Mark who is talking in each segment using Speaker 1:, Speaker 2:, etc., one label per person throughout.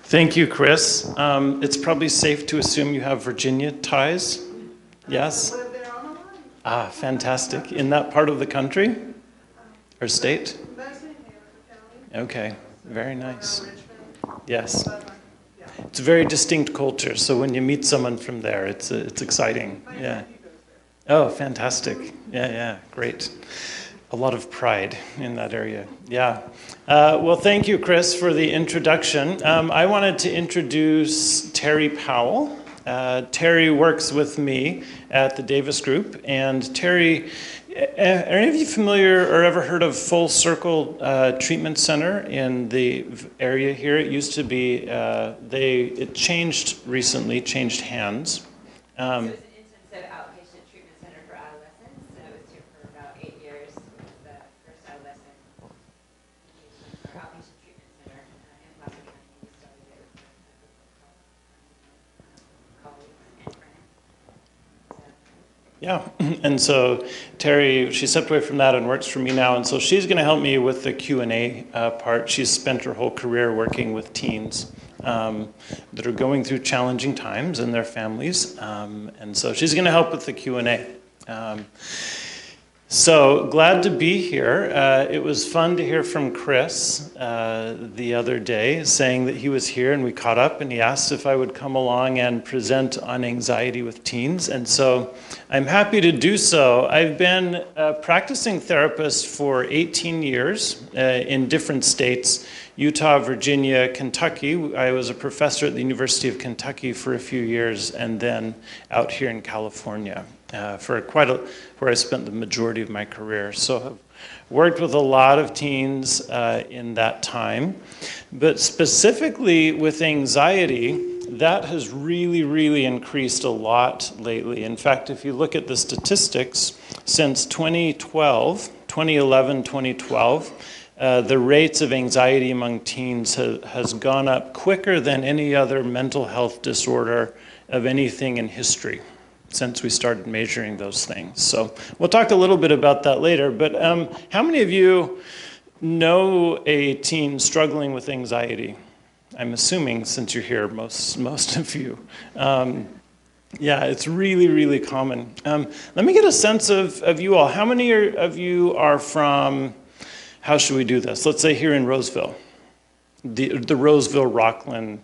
Speaker 1: Thank you, Chris. It's probably safe to assume you have Virginia ties. Yes? Ah, fantastic. In that part of the country or state? Okay, very nice. Yes. It's a very distinct culture, so when you meet someone from there, it's exciting. Yeah. Oh, fantastic. Yeah, great. A lot of pride in that area. Yeah. Well, thank you, Chris, for the introduction. I wanted to introduce Terry Powell. Terry works with me at the Davis Group, and Terry, are any of you familiar or ever heard of Full Circle Treatment Center in the area here? It used to be, it changed recently, changed hands.
Speaker 2: So it's an intensive outpatient treatment center for adolescents, and it was here for about 8 years. It was the first adolescent or outpatient treatment center in Placer County. We started it with colleagues and friends.
Speaker 1: Yeah, and so Terry, she stepped away from that and works for me now, and so she's going to help me with the Q&A part. She's spent her whole career working with teens that are going through challenging times in their families, and so she's going to help with the Q&A. So glad to be here. It was fun to hear from Chris the other day saying that he was here, and we caught up and he asked if I would come along and present on anxiety with teens, and so I'm happy to do so. I've been a practicing therapist for 18 years in different states: Utah, Virginia, Kentucky. I was a professor at the University of Kentucky for a few years, and then out here in California where I spent the majority of my career. So I've worked with a lot of teens in that time, but specifically with anxiety, that has really, really increased a lot lately. In fact, if you look at the statistics, since 2011, 2012, the rates of anxiety among teens has gone up quicker than any other mental health disorder of anything in history since we started measuring those things. So we'll talk a little bit about that later, but how many of you know a teen struggling with anxiety? I'm assuming, since you're here, most of you. Yeah, it's really, really common. Let me get a sense of you all. How many of you are from, how should we do this? Let's say here in Roseville, the Roseville-Rockland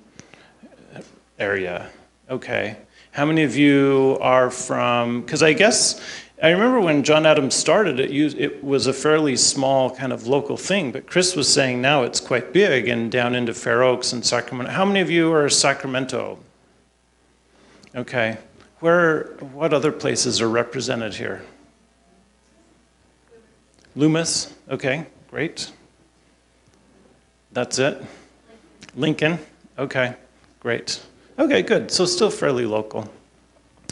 Speaker 1: area. Okay. How many of you are from, because I guess, I remember when John Adams started, it was a fairly small kind of local thing, but Chris was saying now it's quite big and down into Fair Oaks and Sacramento. How many of you are Sacramento? Okay. What other places are represented here? Loomis? Okay, great. That's it? Lincoln? Okay, great. Okay, good. So still fairly local.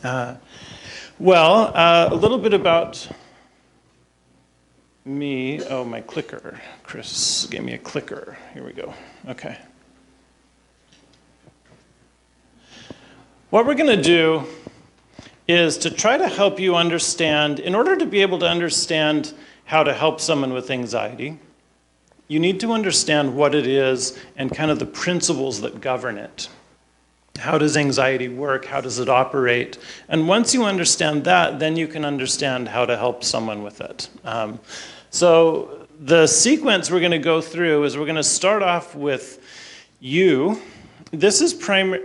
Speaker 1: A little bit about me. Oh, my clicker. Chris gave me a clicker. Here we go. Okay. What we're going to do is to try to help you understand, in order to be able to understand how to help someone with anxiety, you need to understand what it is and kind of the principles that govern it. How does anxiety work? How does it operate? And once you understand that, then you can understand how to help someone with it. So the sequence we're going to go through is we're going to start off with you. This is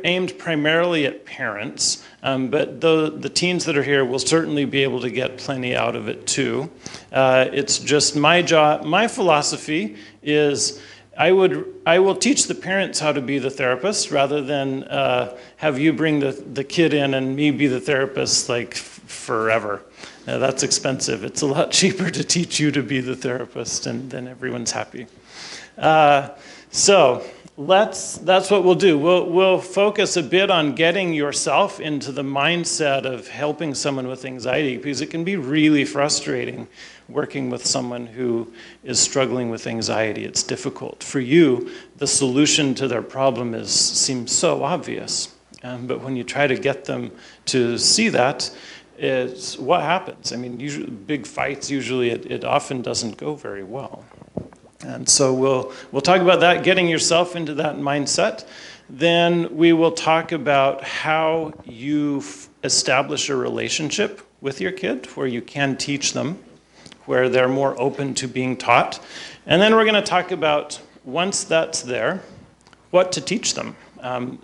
Speaker 1: aimed primarily at parents, but the teens that are here will certainly be able to get plenty out of it too. It's just my job, my philosophy is I will teach the parents how to be the therapist rather than have you bring the kid in and me be the therapist like forever. That's expensive. It's a lot cheaper to teach you to be the therapist, and then everyone's happy. So that's what we'll do. We'll focus a bit on getting yourself into the mindset of helping someone with anxiety, because it can be really frustrating working with someone who is struggling with anxiety. It's difficult. For you, the solution to their problem seems so obvious. But when you try to get them to see that, it's what happens. I mean, usually, big fights, usually it often doesn't go very well. And so we'll talk about that, getting yourself into that mindset. Then we will talk about how you establish a relationship with your kid where you can teach them, where they're more open to being taught. And then we're going to talk about, once that's there, what to teach them.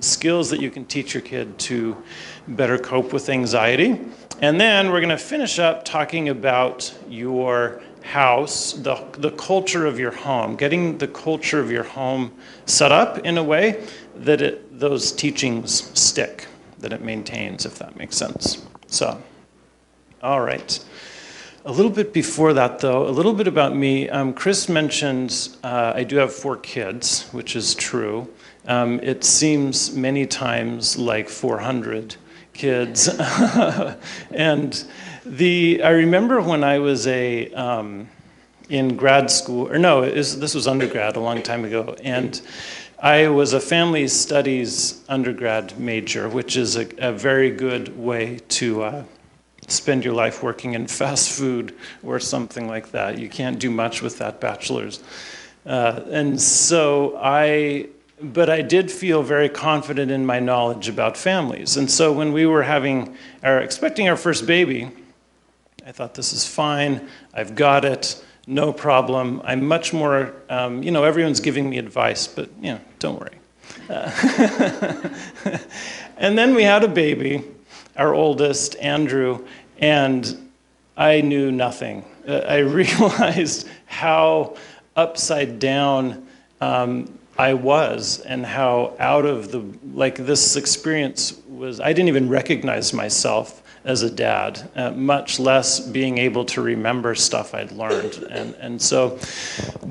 Speaker 1: Skills that you can teach your kid to better cope with anxiety. And then we're going to finish up talking about your house, the culture of your home, getting the culture of your home set up in a way that those teachings stick, that it maintains, if that makes sense. So, all right. A little bit before that, though, a little bit about me. Chris mentioned I do have 4 kids, which is true. It seems many times like 400 kids. And I remember when I was in grad school, or no, this was undergrad a long time ago, and I was a family studies undergrad major, which is a very good way to spend your life working in fast food or something like that. You can't do much with that bachelor's. But I did feel very confident in my knowledge about families. And so when we were expecting our first baby, I thought, this is fine, I've got it, no problem. I'm much more, everyone's giving me advice, but don't worry. And then we had a baby, our oldest, Andrew, and I knew nothing. I realized how upside down I was, and how out of this experience was, I didn't even recognize myself as a dad, much less being able to remember stuff I'd learned. And so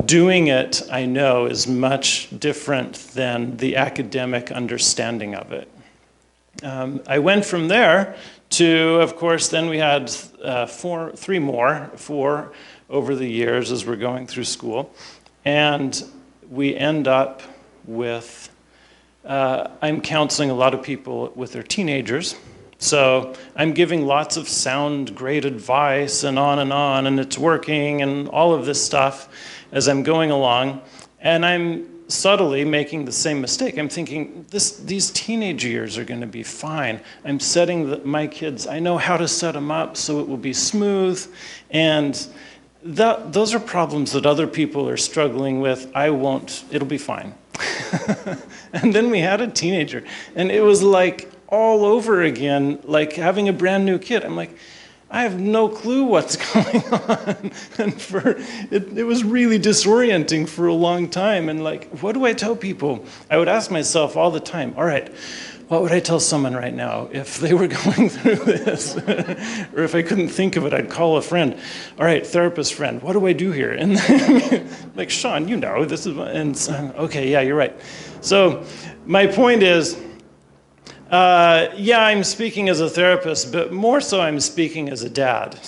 Speaker 1: doing it, I know, is much different than the academic understanding of it. I went from there to, of course, then we had 4 more over the years as we're going through school. And we end up with, I'm counseling a lot of people with their teenagers. So I'm giving lots of sound, great advice, and and it's working, and all of this stuff as I'm going along. And I'm subtly making the same mistake. I'm thinking, these teenage years are going to be fine. I'm setting my kids, I know how to set them up so it will be smooth. And those are problems that other people are struggling with. I won't, it'll be fine. And then we had a teenager, and it was like all over again, like having a brand new kid. I'm like, I have no clue what's going on. And it was really disorienting for a long time. And like, what do I tell people? I would ask myself all the time, all right, what would I tell someone right now if they were going through this? Or if I couldn't think of it, I'd call a friend. All right, therapist friend, what do I do here? And like, Sean, this is, and so, okay, yeah, you're right. So my point is, I'm speaking as a therapist, but more so I'm speaking as a dad,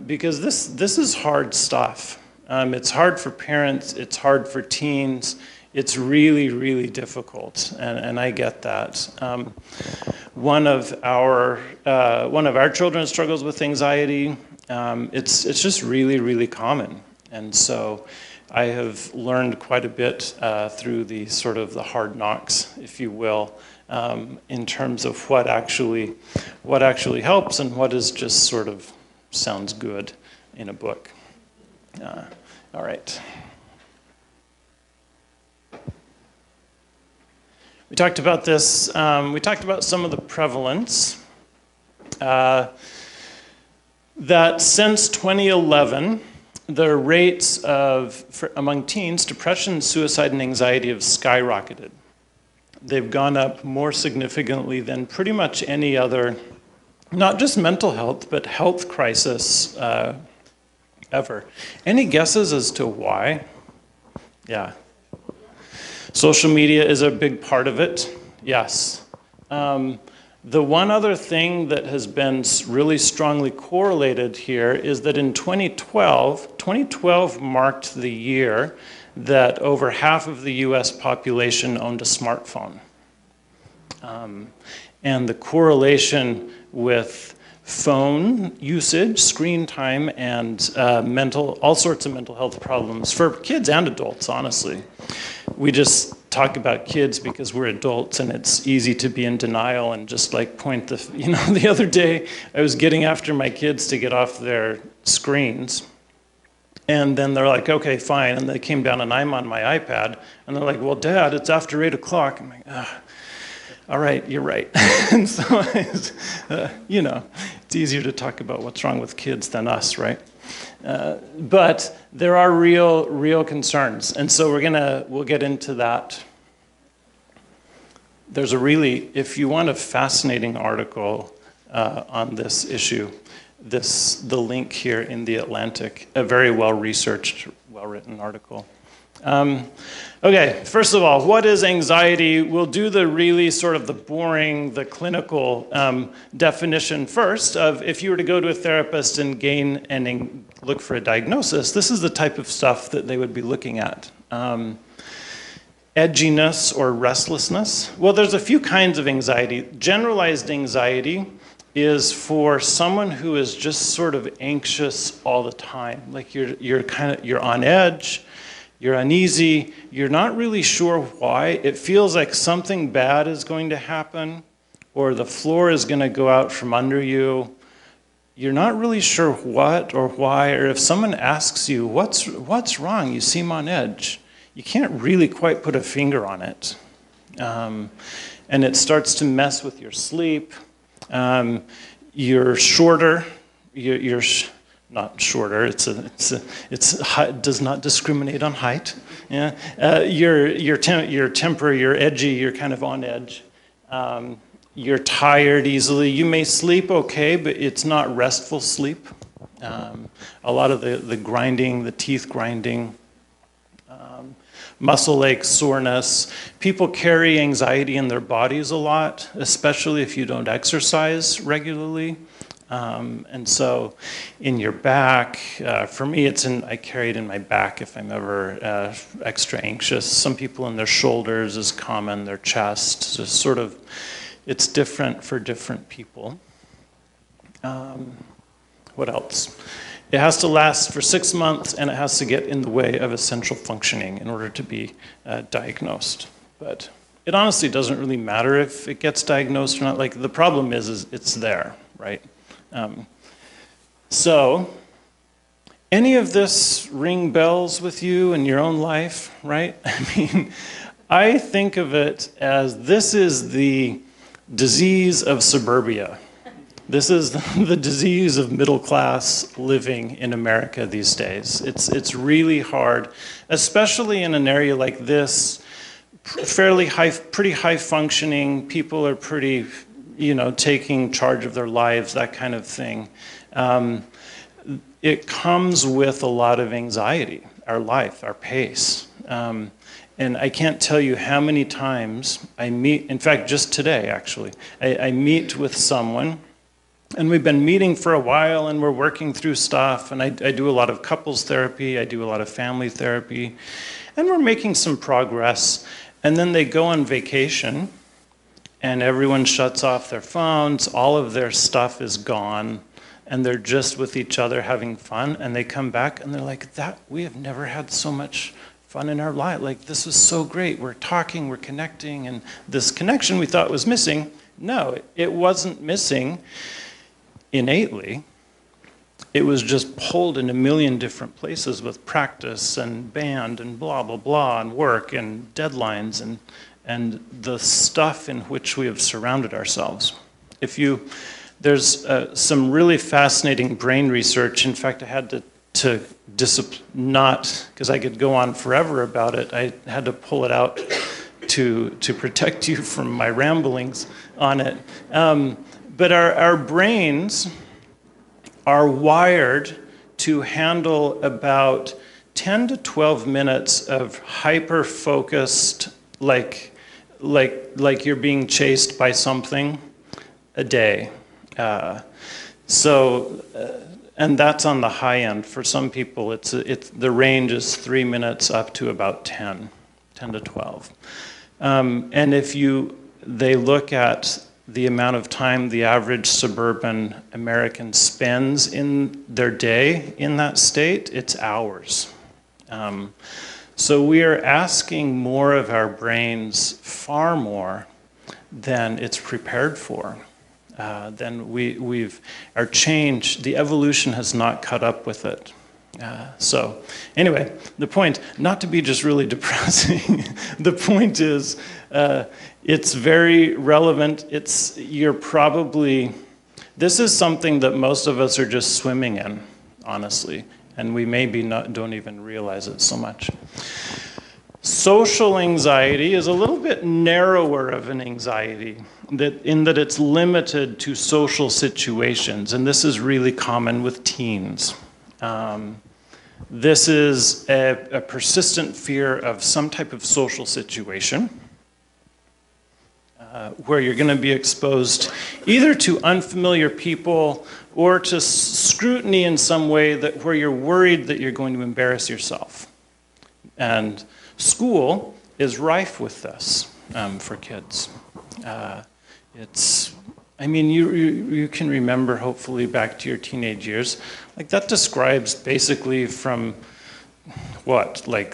Speaker 1: because this is hard stuff. It's hard for parents, it's hard for teens. It's really, really difficult, and I get that. One of our children struggles with anxiety. It's just really, really common, and so I have learned quite a bit through the sort of the hard knocks, if you will, in terms of what actually helps and what is just sort of sounds good in a book. All right. We talked about this, we talked about some of the prevalence, that since 2011, the rates among teens, depression, suicide, and anxiety have skyrocketed. They've gone up more significantly than pretty much any other, not just mental health, but health crisis ever. Any guesses as to why? Yeah. Social media is a big part of it, yes. The one other thing that has been really strongly correlated here is that in 2012 marked the year that over half of the US population owned a smartphone. And the correlation with phone usage, screen time, and all sorts of mental health problems for kids and adults, honestly. We just talk about kids because we're adults and it's easy to be in denial and just like point the other day I was getting after my kids to get off their screens. And then they're like, okay, fine. And they came down and I'm on my iPad. And they're like, well, Dad, it's after 8 o'clock. I'm like, all right, you're right. And so, it's easier to talk about what's wrong with kids than us, right? But there are real concerns. And so we'll get into that. There's if you want a fascinating article on this issue, the link here in The Atlantic, a very well-researched, well-written article. Okay, first of all, what is anxiety? We'll do the really sort of the boring, the clinical definition first of if you were to go to a therapist and look for a diagnosis, this is the type of stuff that they would be looking at. Edginess or restlessness. Well, there's a few kinds of anxiety. Generalized anxiety is for someone who is just sort of anxious all the time. Like you're on edge, you're uneasy, you're not really sure why. It feels like something bad is going to happen or the floor is going to go out from under you. You're not really sure what or why, or if someone asks you, what's wrong? You seem on edge. You can't really quite put a finger on it. And it starts to mess with your sleep. You're shorter. You're not shorter. It does not discriminate on height. Yeah. Your temper. You're edgy. You're kind of on edge. You're tired easily. You may sleep okay, but it's not restful sleep. A lot of the grinding, the teeth grinding. Muscle ache, soreness. People carry anxiety in their bodies a lot, especially if you don't exercise regularly. And so in your back, for me, I carry it in my back if I'm ever extra anxious. Some people in their shoulders is common, their chest, just sort of, it's different for different people. What else? It has to last for 6 months, and it has to get in the way of essential functioning in order to be diagnosed. But it honestly doesn't really matter if it gets diagnosed or not. Like, the problem is it's there, right? So, any of this ring bells with you in your own life, right? I mean, I think of it as this is the disease of suburbia. This is the disease of middle class living in America these days. It's really hard, especially in an area like this, pretty high functioning, people are pretty, taking charge of their lives, that kind of thing. It comes with a lot of anxiety, our life, our pace. And I can't tell you how many times I meet, in fact, just today, actually, I meet with someone. And we've been meeting for a while, and we're working through stuff, and I do a lot of couples therapy, I do a lot of family therapy, and we're making some progress. And then they go on vacation, and everyone shuts off their phones, all of their stuff is gone, and they're just with each other having fun, and they come back, and they're like, we have never had so much fun in our life. Like, this is so great. We're talking, we're connecting, and this connection we thought was missing, no, it wasn't missing innately. It was just pulled in a million different places with practice and band and blah, blah, blah, and work and deadlines and the stuff in which we have surrounded ourselves. There's some really fascinating brain research. In fact, I had to not, because I could go on forever about it, I had to pull it out to protect you from my ramblings on it. But our brains are wired to handle about 10 to 12 minutes of hyper-focused, like you're being chased by something a day. And that's on the high end. For some people, the range is 3 minutes up to about 10 to 12. And they look at the amount of time the average suburban American spends in their day in that state, it's hours. So we are asking more of our brains, far more than it's prepared for. Our change, the evolution has not caught up with it. So anyway, the point, not to be just really depressing, the point is it's very relevant. This is something that most of us are just swimming in, honestly, and we maybe don't even realize it so much. Social anxiety is a little bit narrower of an anxiety in that it's limited to social situations, and this is really common with teens. This is a persistent fear of some type of social situation where you're going to be exposed either to unfamiliar people or to scrutiny in some way where you're worried that you're going to embarrass yourself. And school is rife with this for kids. You can remember, hopefully, back to your teenage years. Like, that describes basically from, like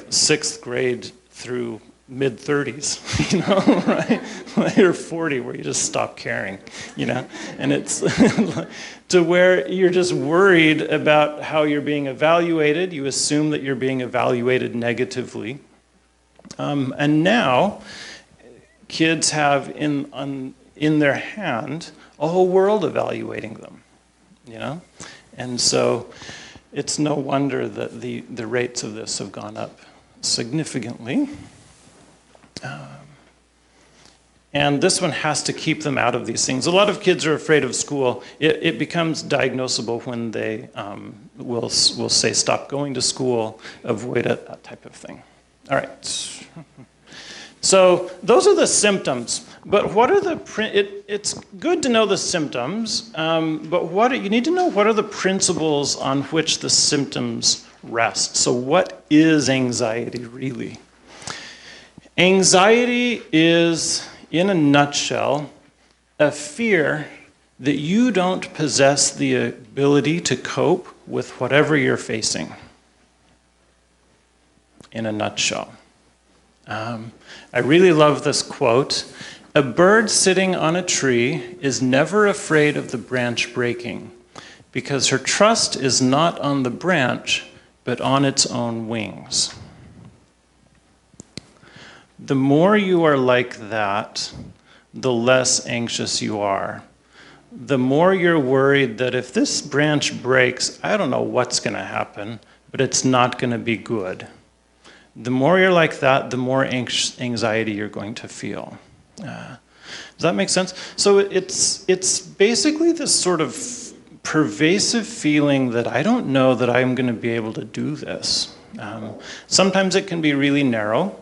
Speaker 1: 6th grade through mid-30s, right? Like, you're 40, where you just stop caring, And it's to where you're just worried about how you're being evaluated. You assume that you're being evaluated negatively. And now, kids have in their hand a whole world evaluating them, And so it's no wonder that the rates of this have gone up significantly. And this one has to keep them out of these things. A lot of kids are afraid of school. It becomes diagnosable when they will say, stop going to school, avoid it, that type of thing. All right. So those are the symptoms. But what are it's good to know the symptoms, but you need to know what are the principles on which the symptoms rest. So what is anxiety really? Anxiety is, in a nutshell, a fear that you don't possess the ability to cope with whatever you're facing. In a nutshell. I really love this quote. A bird sitting on a tree is never afraid of the branch breaking because her trust is not on the branch, but on its own wings. The more you are like that, the less anxious you are. The more you're worried that if this branch breaks, I don't know what's going to happen, but it's not going to be good. The more you're like that, the more anxiety you're going to feel. Does that make sense? So it's basically this sort of pervasive feeling that I don't know that I'm going to be able to do this. Sometimes it can be really narrow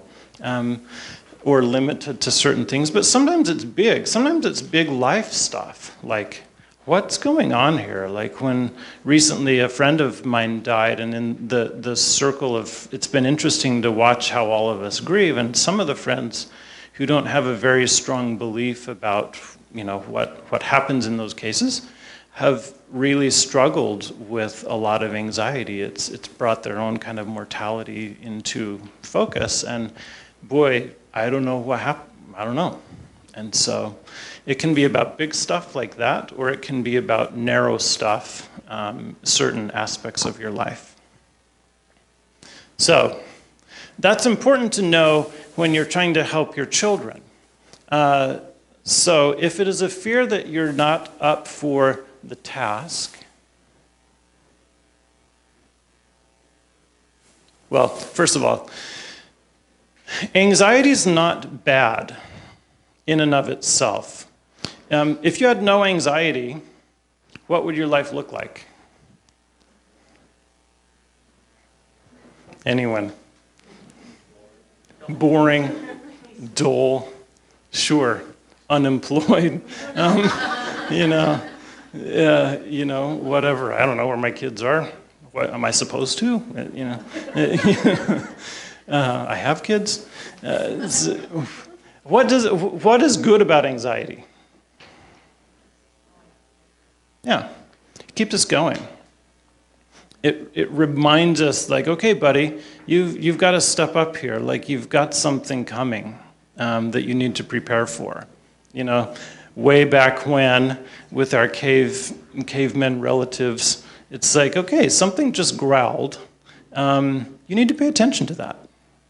Speaker 1: or limited to certain things, but sometimes it's big. Sometimes it's big life stuff, like what's going on here? Like when recently a friend of mine died, and in the circle of, it's been interesting to watch how all of us grieve, and some of the friends who don't have a very strong belief about, what happens in those cases have really struggled with a lot of anxiety. It's brought their own kind of mortality into focus, and boy, I don't know what happened. I don't know. And so it can be about big stuff like that, or it can be about narrow stuff, certain aspects of your life. So that's important to know when you're trying to help your children. So if it is a fear that you're not up for the task, well, first of all, anxiety is not bad in and of itself. If you had no anxiety, what would your life look like? Anyone? Boring, dull, sure, unemployed, whatever. I don't know where my kids are. What am I supposed to? I have kids. What is good about anxiety? Yeah, it keeps us going. It reminds us, like, okay, buddy, you've got to step up here. Like, you've got something coming that you need to prepare for. You know, way back when, with our cavemen relatives, it's like, okay, something just growled. You need to pay attention to that.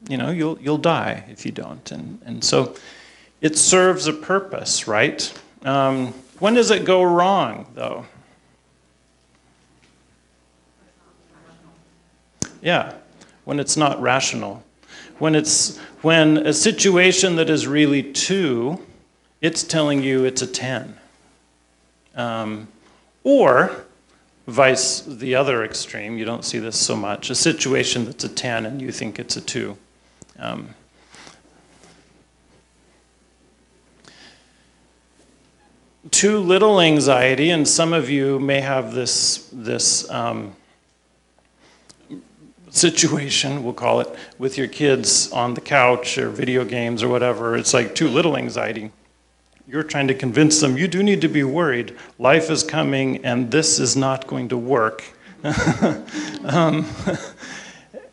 Speaker 1: You know, you'll die if you don't. And so it serves a purpose, right? When does it go wrong, though? Yeah, when it's not rational. When a situation that is really 2, it's telling you it's a 10. Or the other extreme, you don't see this so much, a situation that's a 10 and you think it's a 2. Too little anxiety, and some of you may have this situation, we'll call it, with your kids on the couch or video games or whatever. It's like too little anxiety. You're trying to convince them, you do need to be worried. Life is coming and this is not going to work.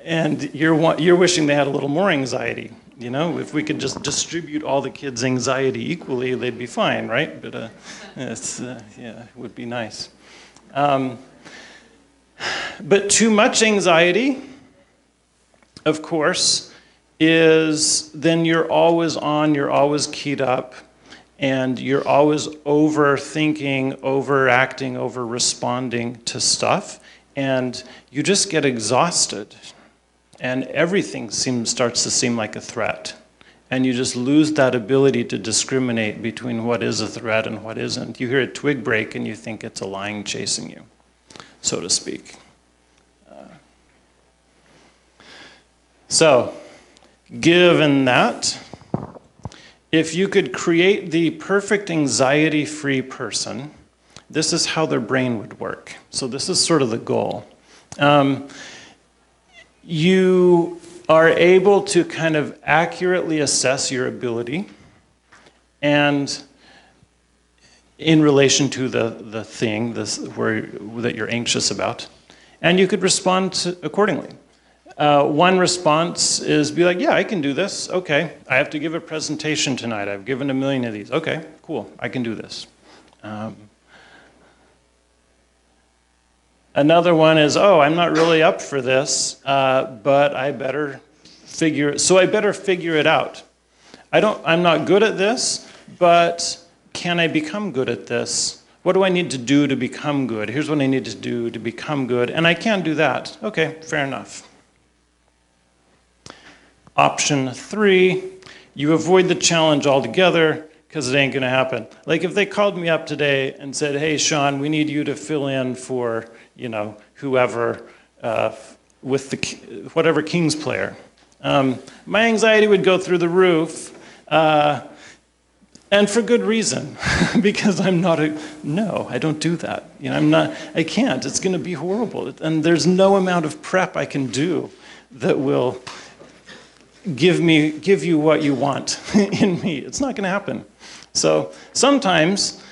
Speaker 1: And you're wishing they had a little more anxiety. You know, if we could just distribute all the kids' anxiety equally, they'd be fine, right? But it would be nice. But too much anxiety, of course, is then you're always on, you're always keyed up, and you're always overthinking, overacting, over-responding to stuff, and you just get exhausted, and everything starts to seem like a threat. And you just lose that ability to discriminate between what is a threat and what isn't. You hear a twig break and you think it's a lion chasing you, so to speak. So, given that, if you could create the perfect anxiety-free person, this is how their brain would work. So this is sort of the goal. You are able to kind of accurately assess your ability and in relation to the thing that you're anxious about, and you could respond accordingly. One response is be like, yeah, I can do this. Okay, I have to give a presentation tonight. I've given 1 million of these. Okay, cool, I can do this. Another one is, oh, I'm not really up for this, but I better figure it out. I'm not good at this, but can I become good at this? What do I need to do to become good? Here's what I need to do to become good, and I can do that. Okay, fair enough. Option 3, you avoid the challenge altogether because it ain't going to happen. Like if they called me up today and said, hey, Sean, we need you to fill in for, whoever with whatever Kings player. My anxiety would go through the roof, and for good reason, because I'm not no, I don't do that. I can't. It's going to be horrible. And there's no amount of prep I can do that will give you what you want in me. It's not going to happen. So sometimes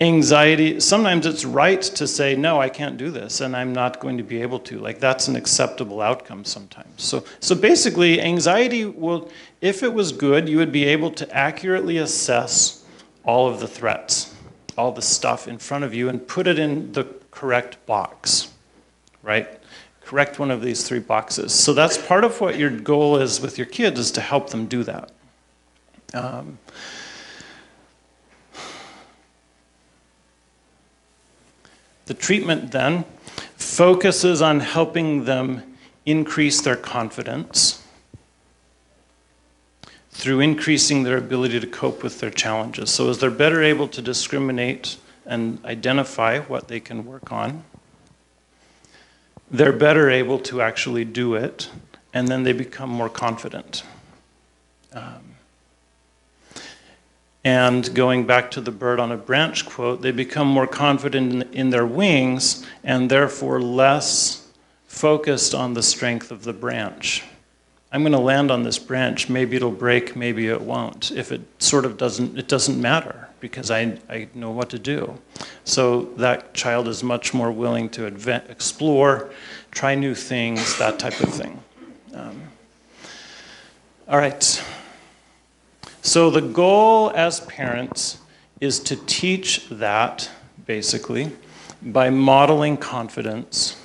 Speaker 1: sometimes it's right to say, no, I can't do this, and I'm not going to be able to. Like, that's an acceptable outcome sometimes. So basically, anxiety will, if it was good, you would be able to accurately assess all of the threats, all the stuff in front of you, and put it in the correct box, right? Correct one of these 3 boxes. So that's part of what your goal is with your kids, is to help them do that. The treatment then focuses on helping them increase their confidence through increasing their ability to cope with their challenges. So as they're better able to discriminate and identify what they can work on, they're better able to actually do it, and then they become more confident. And going back to the bird on a branch quote, they become more confident in their wings and therefore less focused on the strength of the branch. I'm going to land on this branch. Maybe it'll break, maybe it won't. If it sort of doesn't, it doesn't matter because I know what to do. So that child is much more willing to explore, try new things, that type of thing. All right. So the goal as parents is to teach that, basically, by modeling confidence.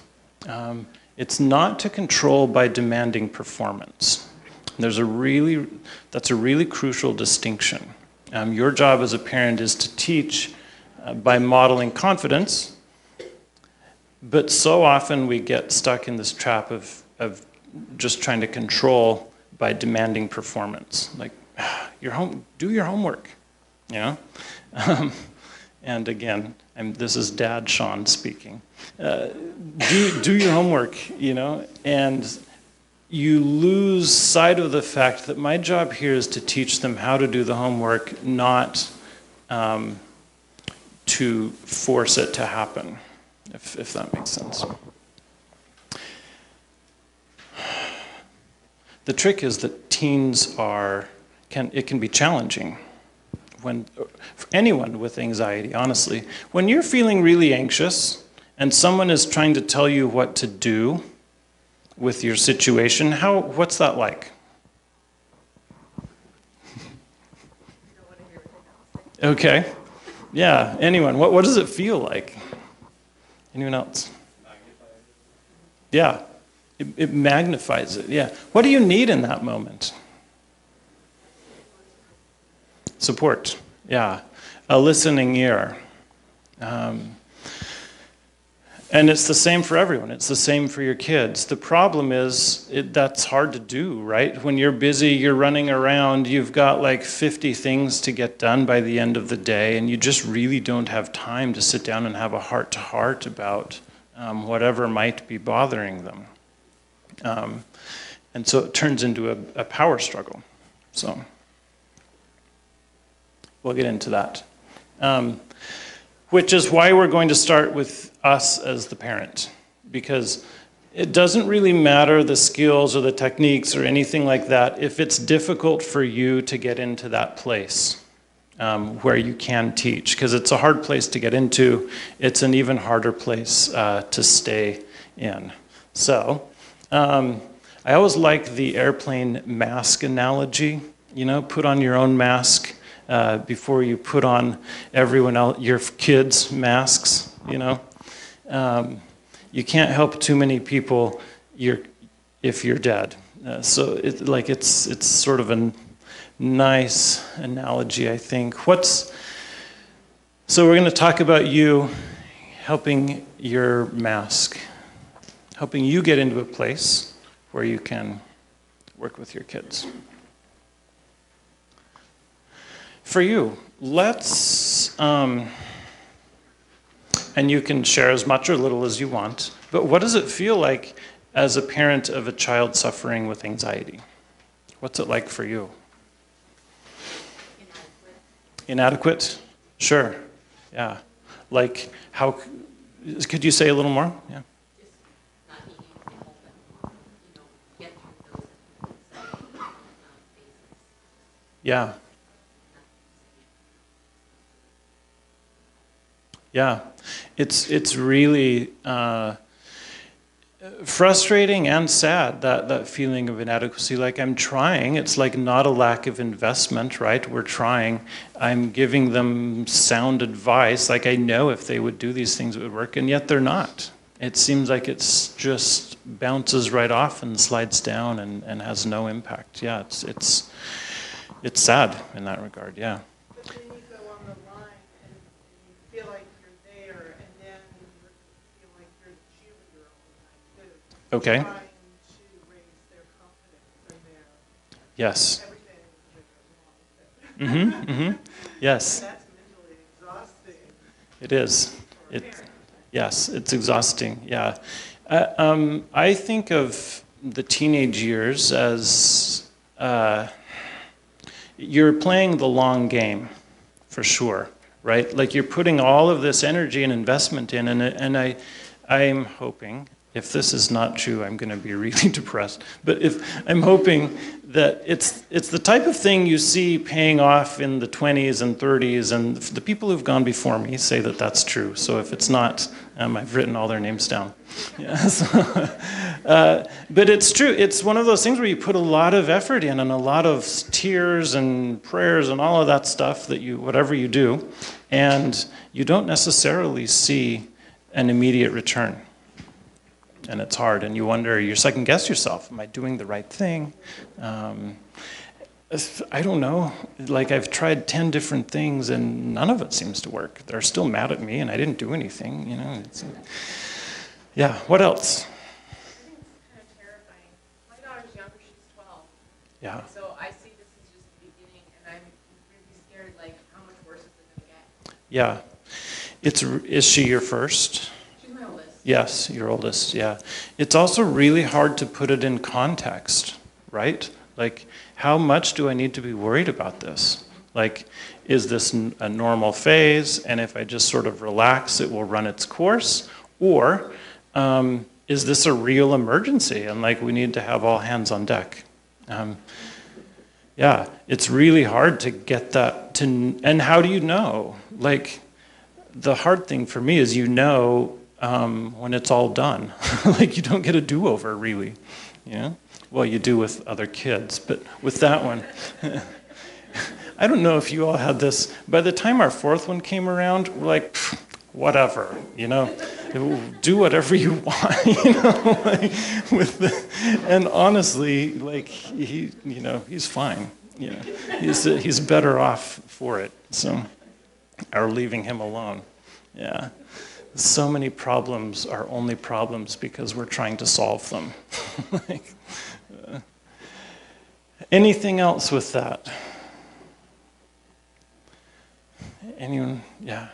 Speaker 1: It's not to control by demanding performance. That's a really crucial distinction. Your job as a parent is to teach by modeling confidence, but so often we get stuck in this trap of just trying to control by demanding performance. Like, do your homework, you know? And again, this is Dad Sean speaking. Do your homework, you know? And you lose sight of the fact that my job here is to teach them how to do the homework, not to force it to happen, if that makes sense. The trick is that teens it can be challenging. For anyone with anxiety, honestly, when you're feeling really anxious and someone is trying to tell you what to do with your situation, what's that like? Okay. Yeah, anyone. What does it feel like? Anyone else? Yeah, it magnifies it, yeah. What do you need in that moment? Support, yeah. A listening ear. And it's the same for everyone. It's the same for your kids. The problem is that's hard to do, right? When you're busy, you're running around, you've got like 50 things to get done by the end of the day, and you just really don't have time to sit down and have a heart-to-heart about whatever might be bothering them. And so it turns into a power struggle. So we'll get into that. Which is why we're going to start with us as the parent, because it doesn't really matter the skills or the techniques or anything like that if it's difficult for you to get into that place where you can teach, because it's a hard place to get into. It's an even harder place to stay in. So I always like the airplane mask analogy. You know, put on your own mask before you put on everyone else, your kids' masks, you know. You can't help too many people if you're dead. So it's sort of a nice analogy, I think. So we're going to talk about you helping your mask, helping you get into a place where you can work with your kids. For you, and you can share as much or little as you want, but what does it feel like as a parent of a child suffering with anxiety? What's it like for you? Inadequate? Sure. Yeah. Like, how, could you say a little more? Yeah. Yeah. Yeah, it's really frustrating and sad, that feeling of inadequacy. Like, I'm trying. It's like not a lack of investment, right? We're trying. I'm giving them sound advice. Like, I know if they would do these things, it would work, and yet they're not. It seems like it's just bounces right off and slides down and has no impact. Yeah, it's sad in that regard, yeah. Okay. Yes. Yes. That's mentally exhausting. It is. Yes, it's exhausting. Yeah. I think of the teenage years as you're playing the long game, for sure, right? Like, you're putting all of this energy and investment in, and I'm hoping if this is not true, I'm going to be really depressed. But if I'm hoping that it's the type of thing you see paying off in the 20s and 30s, and the people who've gone before me say that that's true. So if it's not, I've written all their names down. Yeah, but it's true. It's one of those things where you put a lot of effort in and a lot of tears and prayers and all of that stuff that whatever you do, and you don't necessarily see an immediate return. And it's hard, and you wonder, you second guess yourself, am I doing the right thing? I don't know, like I've tried 10 different things and none of it seems to work. They're still mad at me and I didn't do anything, Yeah, what else?
Speaker 3: I think it's kind of terrifying. My daughter's younger, she's 12.
Speaker 1: Yeah.
Speaker 3: So I see this as just the beginning, and I'm really scared, like, how much worse is it going to get?
Speaker 1: Yeah. Is she your first?
Speaker 3: She's my oldest.
Speaker 1: Yes, your oldest, yeah. It's also really hard to put it in context, right? Like, how much do I need to be worried about this? Like, is this a normal phase, and if I just sort of relax, it will run its course? Or is this a real emergency, and like we need to have all hands on deck? Yeah, it's really hard to get that and how do you know? Like, the hard thing for me is when it's all done. Like, you don't get a do-over, really. Yeah? Well, you do with other kids, but with that one, I don't know if you all had this. By the time our fourth one came around, we're like, whatever, do whatever you want, and honestly, like, he's fine. He's better off for it. So, or leaving him alone. Yeah. So many problems are only problems because we're trying to solve them. Anything else with that? Anyone? Yeah.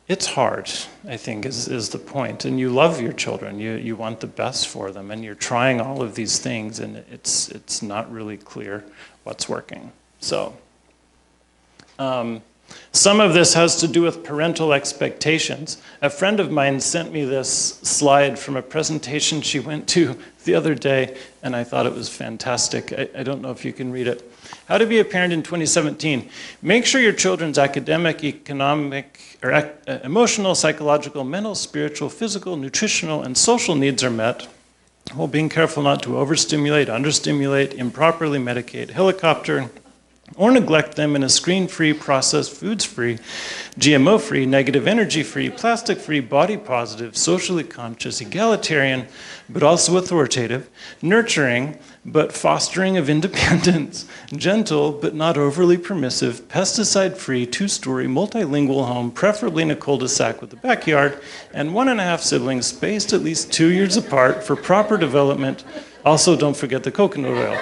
Speaker 1: It's hard, I think, is the point. And you love your children. You want the best for them. And you're trying all of these things, and it's not really clear what's working. So, some of this has to do with parental expectations. A friend of mine sent me this slide from a presentation she went to the other day, and I thought it was fantastic. I don't know if you can read it. How to be a parent in 2017. Make sure your children's academic, economic, or emotional, psychological, mental, spiritual, physical, nutritional, and social needs are met, while being careful not to overstimulate, understimulate, improperly medicate, helicopter, or neglect them in a screen-free, processed foods-free, GMO-free, negative energy-free, plastic-free, body-positive, socially conscious, egalitarian, but also authoritative, nurturing, but fostering of independence, gentle, but not overly permissive, pesticide-free, two-story, multilingual home, preferably in a cul-de-sac with a backyard, and 1.5 siblings spaced at least 2 years apart for proper development. Also, don't forget the coconut oil.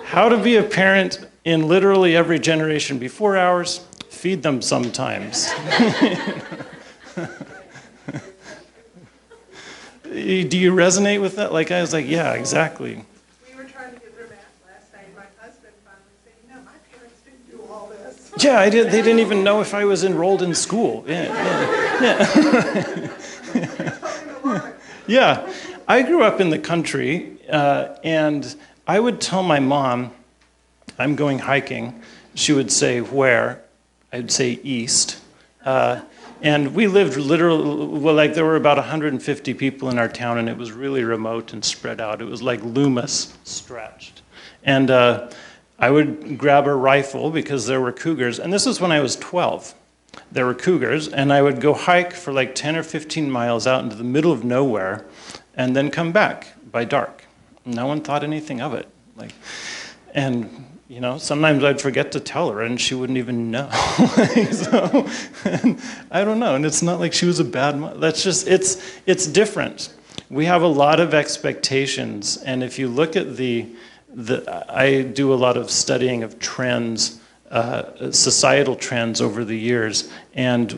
Speaker 1: How to be a parent in literally every generation before ours, feed them sometimes. Do you resonate with that? Like, I was like, yeah, exactly.
Speaker 4: We were trying to get their math last night. My husband finally said, my parents didn't do all this.
Speaker 1: Yeah, they didn't even know if I was enrolled in school. Yeah. Yeah, I grew up in the country, and I would tell my mom, I'm going hiking. She would say, where? I'd say east. And we lived literally, well, like there were about 150 people in our town, and it was really remote and spread out. It was like Loomis stretched. And I would grab a rifle because there were cougars, and this was when I was 12. There were cougars, and I would go hike for like 10 or 15 miles out into the middle of nowhere, and then come back by dark. No one thought anything of it. And sometimes I'd forget to tell her, and she wouldn't even know. So, I don't know. And it's not like she was a bad mom. That's just it's different. We have a lot of expectations, and if you look at I do a lot of studying of trends, societal trends over the years, and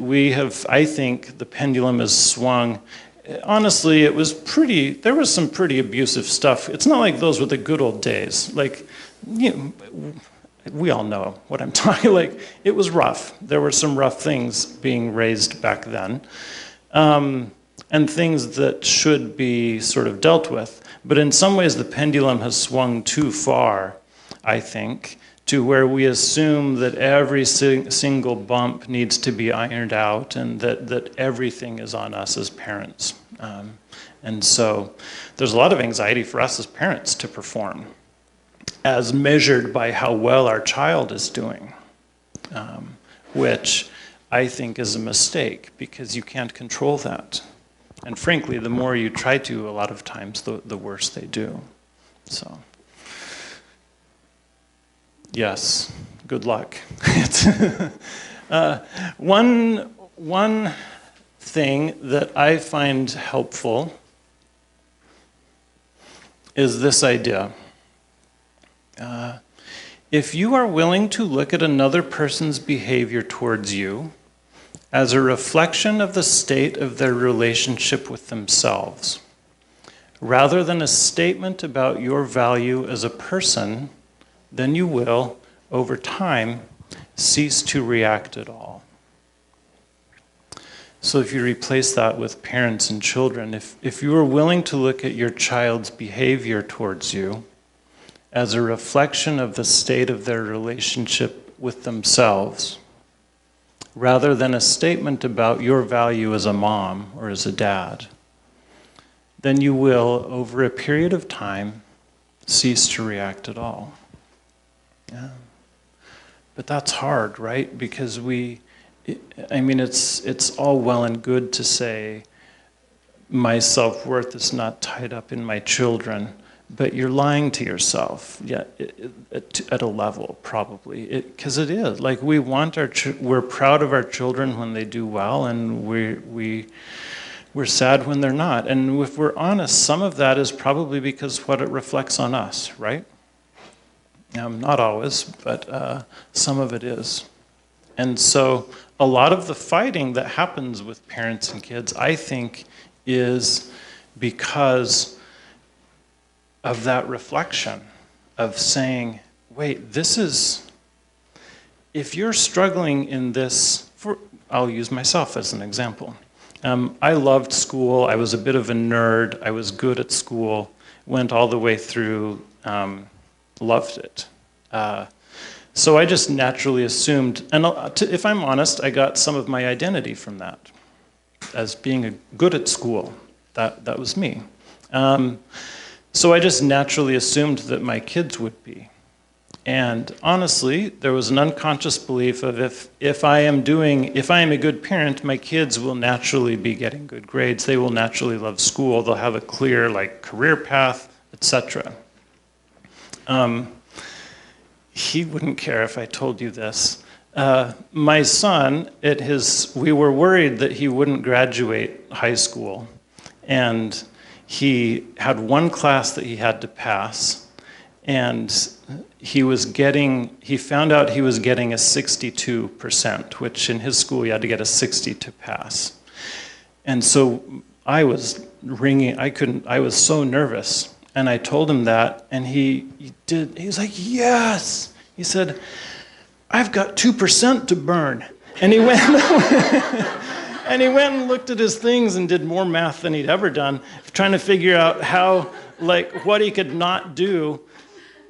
Speaker 1: I think the pendulum has swung. Honestly, there was some pretty abusive stuff. It's not like those were the good old days. Like, we all know what I'm talking, like, it was rough. There were some rough things being raised back then. and things that should be sort of dealt with. But in some ways, the pendulum has swung too far, I think, to where we assume that every single bump needs to be ironed out and that everything is on us as parents. And so there's a lot of anxiety for us as parents to perform, as measured by how well our child is doing, which I think is a mistake because you can't control that. And frankly, the more you try to, a lot of times, the worse they do. So, yes, good luck. One thing that I find helpful is this idea. If you are willing to look at another person's behavior towards you as a reflection of the state of their relationship with themselves, rather than a statement about your value as a person, then you will, over time, cease to react at all. So if you replace that with parents and children, if you are willing to look at your child's behavior towards you as a reflection of the state of their relationship with themselves, rather than a statement about your value as a mom or as a dad, then you will, over a period of time, cease to react at all. Yeah. But that's hard, right? Because it's all well and good to say my self-worth is not tied up in my children, but you're lying to yourself, at a level, probably. Because it is. Like, we want we're proud of our children when they do well, and we're sad when they're not. And if we're honest, some of that is probably because what it reflects on us, right? Not always, but some of it is. And so a lot of the fighting that happens with parents and kids, I think, is because of that reflection of saying, wait, if you're struggling in this, I'll use myself as an example. I loved school. I was a bit of a nerd. I was good at school, went all the way through, loved it. So I just naturally assumed, and if I'm honest, I got some of my identity from that, as being good at school. That was me. So I just naturally assumed that my kids would be. And honestly, there was an unconscious belief of if I am a good parent, my kids will naturally be getting good grades. They will naturally love school. They'll have a clear career path, etc. He wouldn't care if I told you this. My son, we were worried that he wouldn't graduate high school, and he had one class that he had to pass, and he found out he was getting a 62%, which in his school you had to get a 60 to pass. And so I was I was so nervous, and I told him that, and he was like, yes! He said, I've got 2% to burn. And he went and he went and looked at his things and did more math than he'd ever done, trying to figure out what he could not do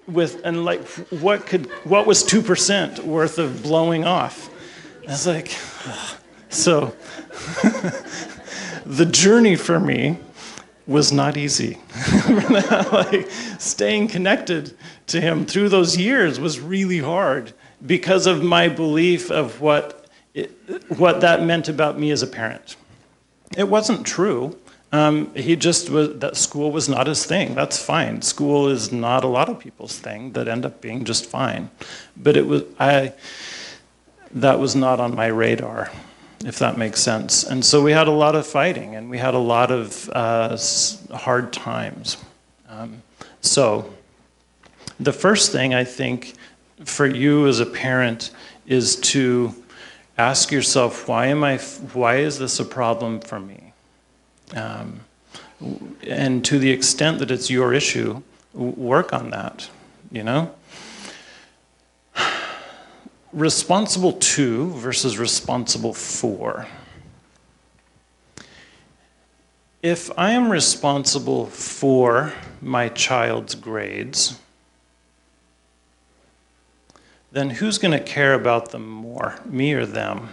Speaker 1: with, and what was 2% worth of blowing off. I was like, ugh. So the journey for me was not easy. Staying connected to him through those years was really hard because of my belief of what that meant about me as a parent. It wasn't true. He just was, that school was not his thing. That's fine. School is not a lot of people's thing that end up being just fine. But that was not on my radar, if that makes sense. And so we had a lot of fighting, and we had a lot of hard times. So the first thing I think for you as a parent is to ask yourself, why is this a problem for me? And to the extent that it's your issue, work on that, Responsible to versus responsible for. If I am responsible for my child's grades, then who's going to care about them more, me or them?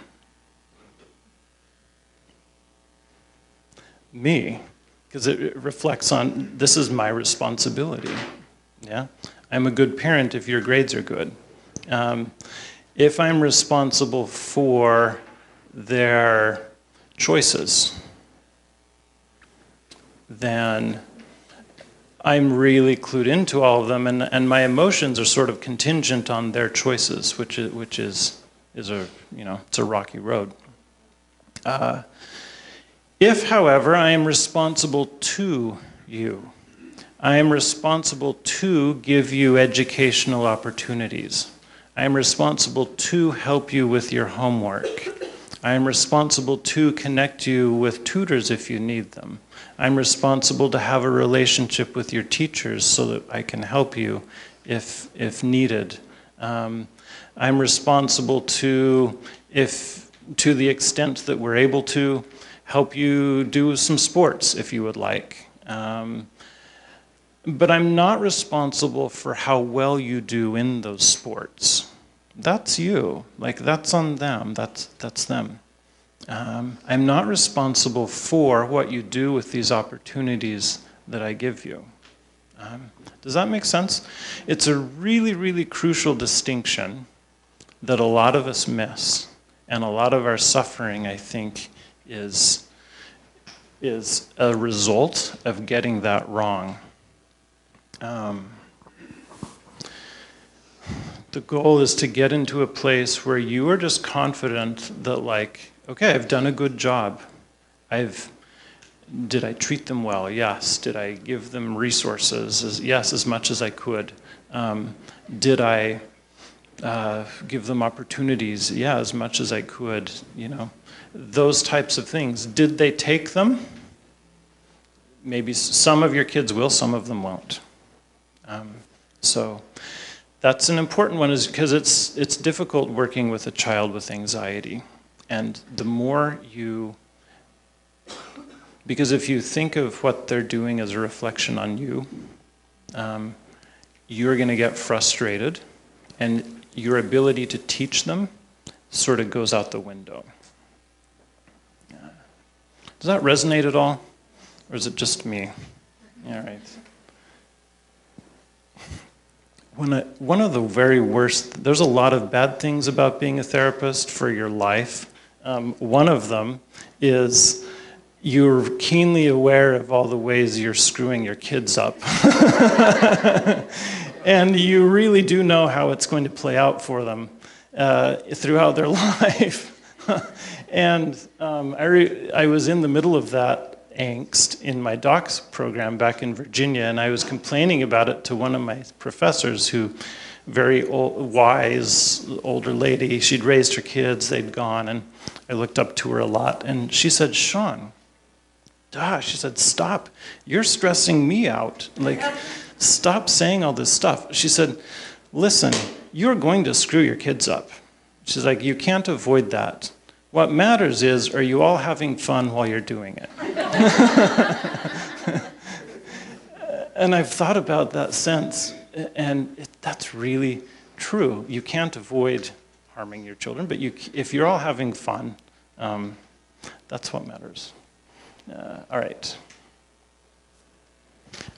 Speaker 1: Me, because it reflects on, this is my responsibility. Yeah, I'm a good parent if your grades are good. If I'm responsible for their choices, then I'm really clued into all of them, and my emotions are sort of contingent on their choices, which is a, you know, it's a rocky road. If, however, I am responsible to you, I am responsible to give you educational opportunities. I am responsible to help you with your homework. I am responsible to connect you with tutors if you need them. I'm responsible to have a relationship with your teachers so that I can help you if needed. I'm responsible to the extent that we're able to, help you do some sports if you would like. But I'm not responsible for how well you do in those sports. That's you. Like, that's on them. That's them. I'm not responsible for what you do with these opportunities that I give you. Does that make sense? It's a really, really crucial distinction that a lot of us miss. And a lot of our suffering, I think, is a result of getting that wrong. The goal is to get into a place where you are just confident that, like, okay, I've done a good job. Did I treat them well? Yes. Did I give them resources? Yes, as much as I could. Did I give them opportunities? Yeah, as much as I could, you know. Those types of things. Did they take them? Maybe some of your kids will, some of them won't. So that's an important one, is because it's difficult working with a child with anxiety. And the more you, because if you think of what they're doing as a reflection on you, you're going to get frustrated, and your ability to teach them sort of goes out the window. Does that resonate at all? Or is it just me? All right. One of the very worst, there's a lot of bad things about being a therapist for your life. One of them is you're keenly aware of all the ways you're screwing your kids up. And you really do know how it's going to play out for them throughout their life. And I was in the middle of that angst in my docs program back in Virginia, and I was complaining about it to one of my professors, who, very old, wise older lady, she'd raised her kids, they'd gone, and I looked up to her a lot, and she said, Sean, she said, stop, you're stressing me out. Like, stop saying all this stuff. She said, listen, you're going to screw your kids up. She's like, you can't avoid that. What matters is, are you all having fun while you're doing it? And I've thought about that since, and that's really true. You can't avoid harming your children, but if you're all having fun, that's what matters. All right.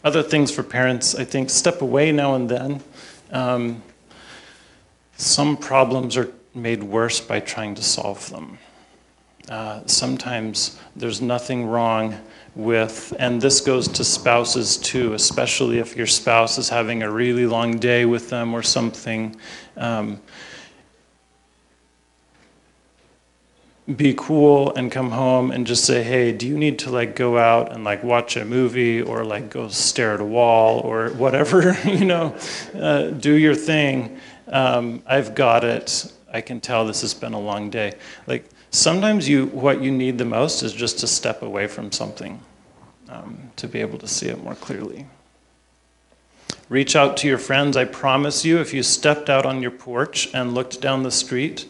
Speaker 1: Other things for parents, I think, step away now and then. Some problems are made worse by trying to solve them. Sometimes there's nothing wrong with, and this goes to spouses too, especially if your spouse is having a really long day with them or something. Be cool and come home and just say, hey, do you need to like go out and like watch a movie or like go stare at a wall or whatever, you know, do your thing. I've got it. I can tell this has been a long day. Like, sometimes what you need the most is just to step away from something to be able to see it more clearly. Reach out to your friends. I promise you, if you stepped out on your porch and looked down the street,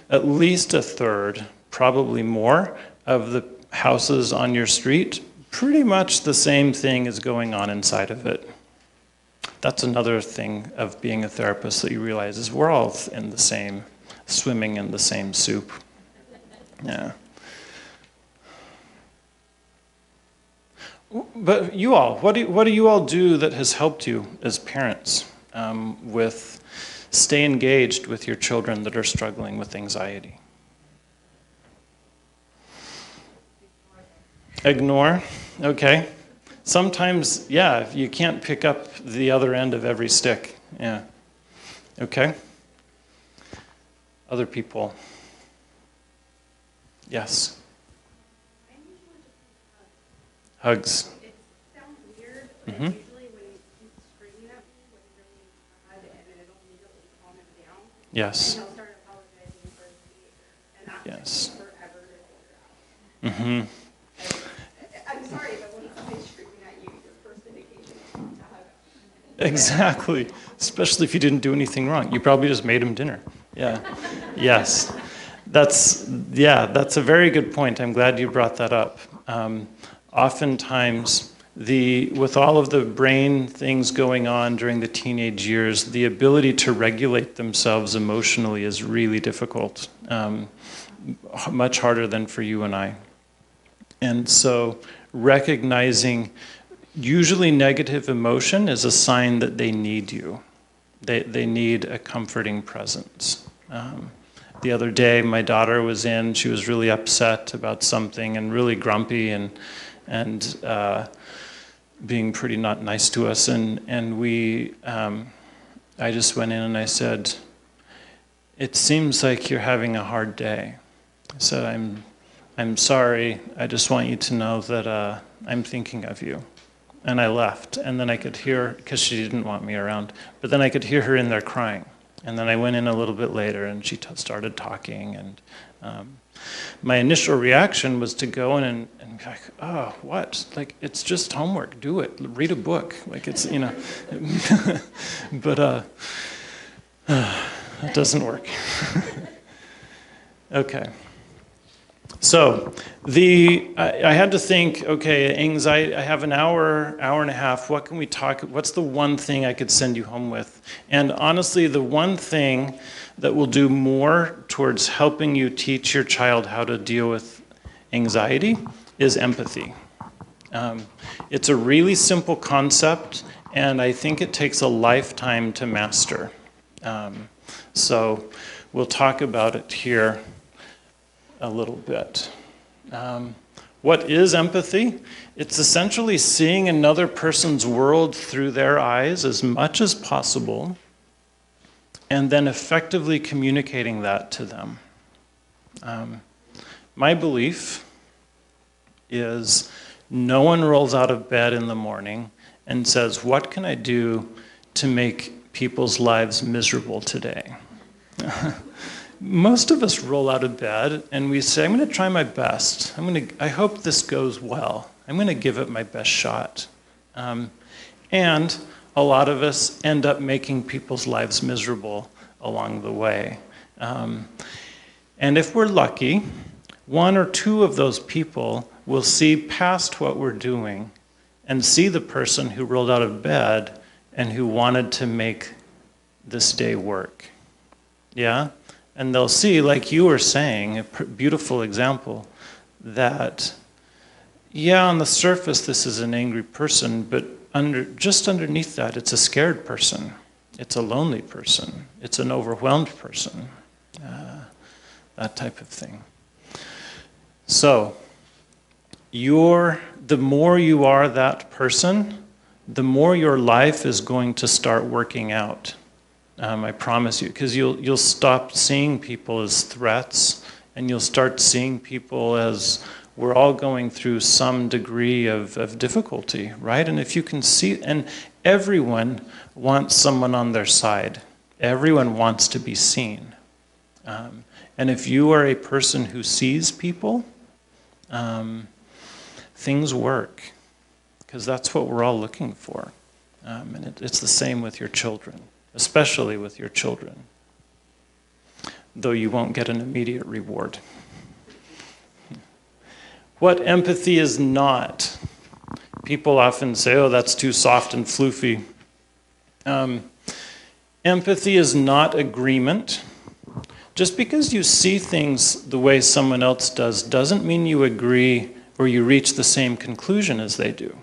Speaker 1: at least a third, probably more, of the houses on your street pretty much the same thing is going on inside of it. That's another thing of being a therapist that you realize is we're all in the same, swimming in the same soup. Yeah. But you all, what do you all do that has helped you as parents with stay engaged with your children that are struggling with anxiety? Ignore, okay. Sometimes, yeah, you can't pick up the other end of every stick. Yeah. Okay. Other people. Yes. Hugs.
Speaker 5: It sounds weird, but
Speaker 1: Mm-hmm.
Speaker 5: usually when he's screaming at me, when he's really mad, and then it'll immediately calm him down.
Speaker 1: Yes.
Speaker 5: And he'll start apologizing for his behavior. And that
Speaker 1: Yes.
Speaker 5: takes forever to figure out.
Speaker 1: Mm-hmm.
Speaker 5: I'm sorry, but when somebody's screaming at you, your first indication is to hug him.
Speaker 1: Exactly. Especially if you didn't do anything wrong. You probably just made him dinner. Yeah. Yes. That's a very good point. I'm glad you brought that up. Oftentimes, with all of the brain things going on during the teenage years, the ability to regulate themselves emotionally is really difficult, much harder than for you and I. And so recognizing usually negative emotion is a sign that they need you. They need a comforting presence. The other day, my daughter was in. She was really upset about something and really grumpy and being pretty not nice to us. And we, I just went in and I said, "It seems like you're having a hard day." I said, I'm sorry. I just want you to know that I'm thinking of you." And I left. And then I could hear, because she didn't want me around, but then I could hear her in there crying. And then I went in a little bit later, and she started talking. And my initial reaction was to go in and be like, "Oh, what? Like, it's just homework. Do it. Read a book. Like, it's, you know." But it doesn't work. Okay. So I had to think, okay, anxiety, I have an hour and a half. What can we talk? What's the one thing I could send you home with? And honestly, the one thing that will do more towards helping you teach your child how to deal with anxiety is empathy. It's a really simple concept, and I think it takes a lifetime to master. So we'll talk about it here a little bit. What is empathy? It's essentially seeing another person's world through their eyes as much as possible, and then effectively communicating that to them. My belief is no one rolls out of bed in the morning and says, "What can I do to make people's lives miserable today?" Most of us roll out of bed and we say, "I'm going to try my best. I hope this goes well. I'm going to give it my best shot." And a lot of us end up making people's lives miserable along the way. And if we're lucky, one or two of those people will see past what we're doing and see the person who rolled out of bed and who wanted to make this day work. Yeah? And they'll see, like you were saying, a beautiful example, that, yeah, on the surface this is an angry person, but just underneath that it's a scared person. It's a lonely person. It's an overwhelmed person. That type of thing. So, the more you are that person, the more your life is going to start working out. I promise you, because you'll stop seeing people as threats, and you'll start seeing people as we're all going through some degree of difficulty, right? And if you can see, and everyone wants someone on their side. Everyone wants to be seen. And if you are a person who sees people, things work, because that's what we're all looking for. And it's the same with your children. Especially with your children, though you won't get an immediate reward. What empathy is not. People often say, oh, that's too soft and floofy. Empathy is not agreement. Just because you see things the way someone else does doesn't mean you agree or you reach the same conclusion as they do.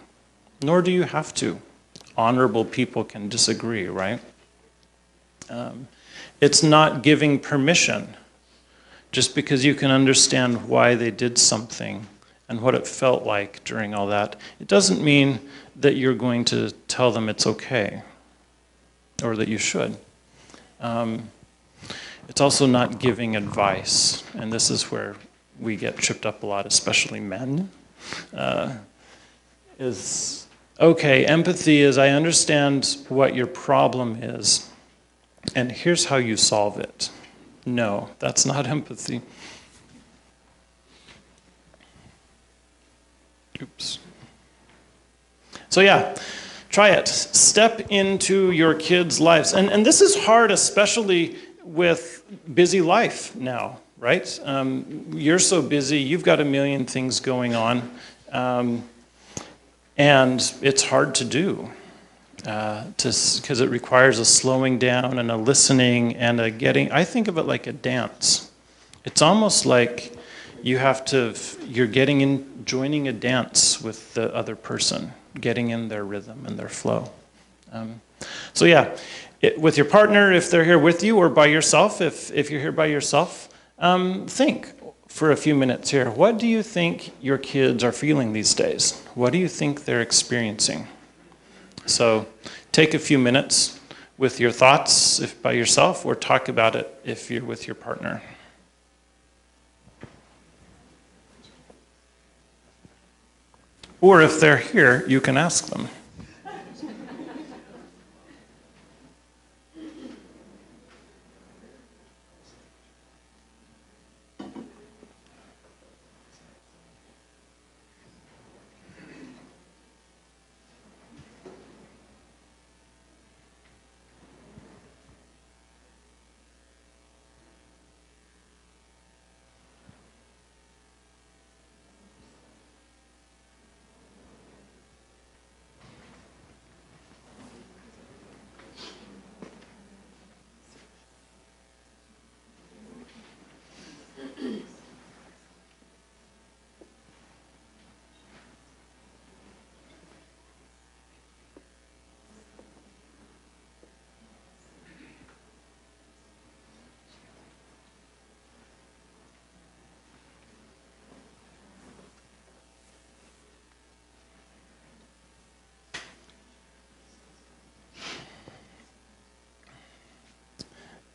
Speaker 1: Nor do you have to. Honorable people can disagree, right? It's not giving permission. Just because you can understand why they did something and what it felt like during all that, it doesn't mean that you're going to tell them it's okay or that you should. It's also not giving advice, and this is where we get tripped up a lot, especially men. Empathy is I understand what your problem is, and here's how you solve it. No, that's not empathy. Oops. So yeah, try it. Step into your kids' lives. And this is hard, especially with busy life now, right? You're so busy, you've got a million things going on, and it's hard to do because it requires a slowing down and a listening and a getting. I think of it like a dance. It's almost like you're joining a dance with the other person, getting in their rhythm and their flow. So yeah, with your partner, if they're here with you, or by yourself, if you're here by yourself, think for a few minutes here. What do you think your kids are feeling these days? What do you think they're experiencing? So take a few minutes with your thoughts, if by yourself, or talk about it if you're with your partner. Or if they're here, you can ask them.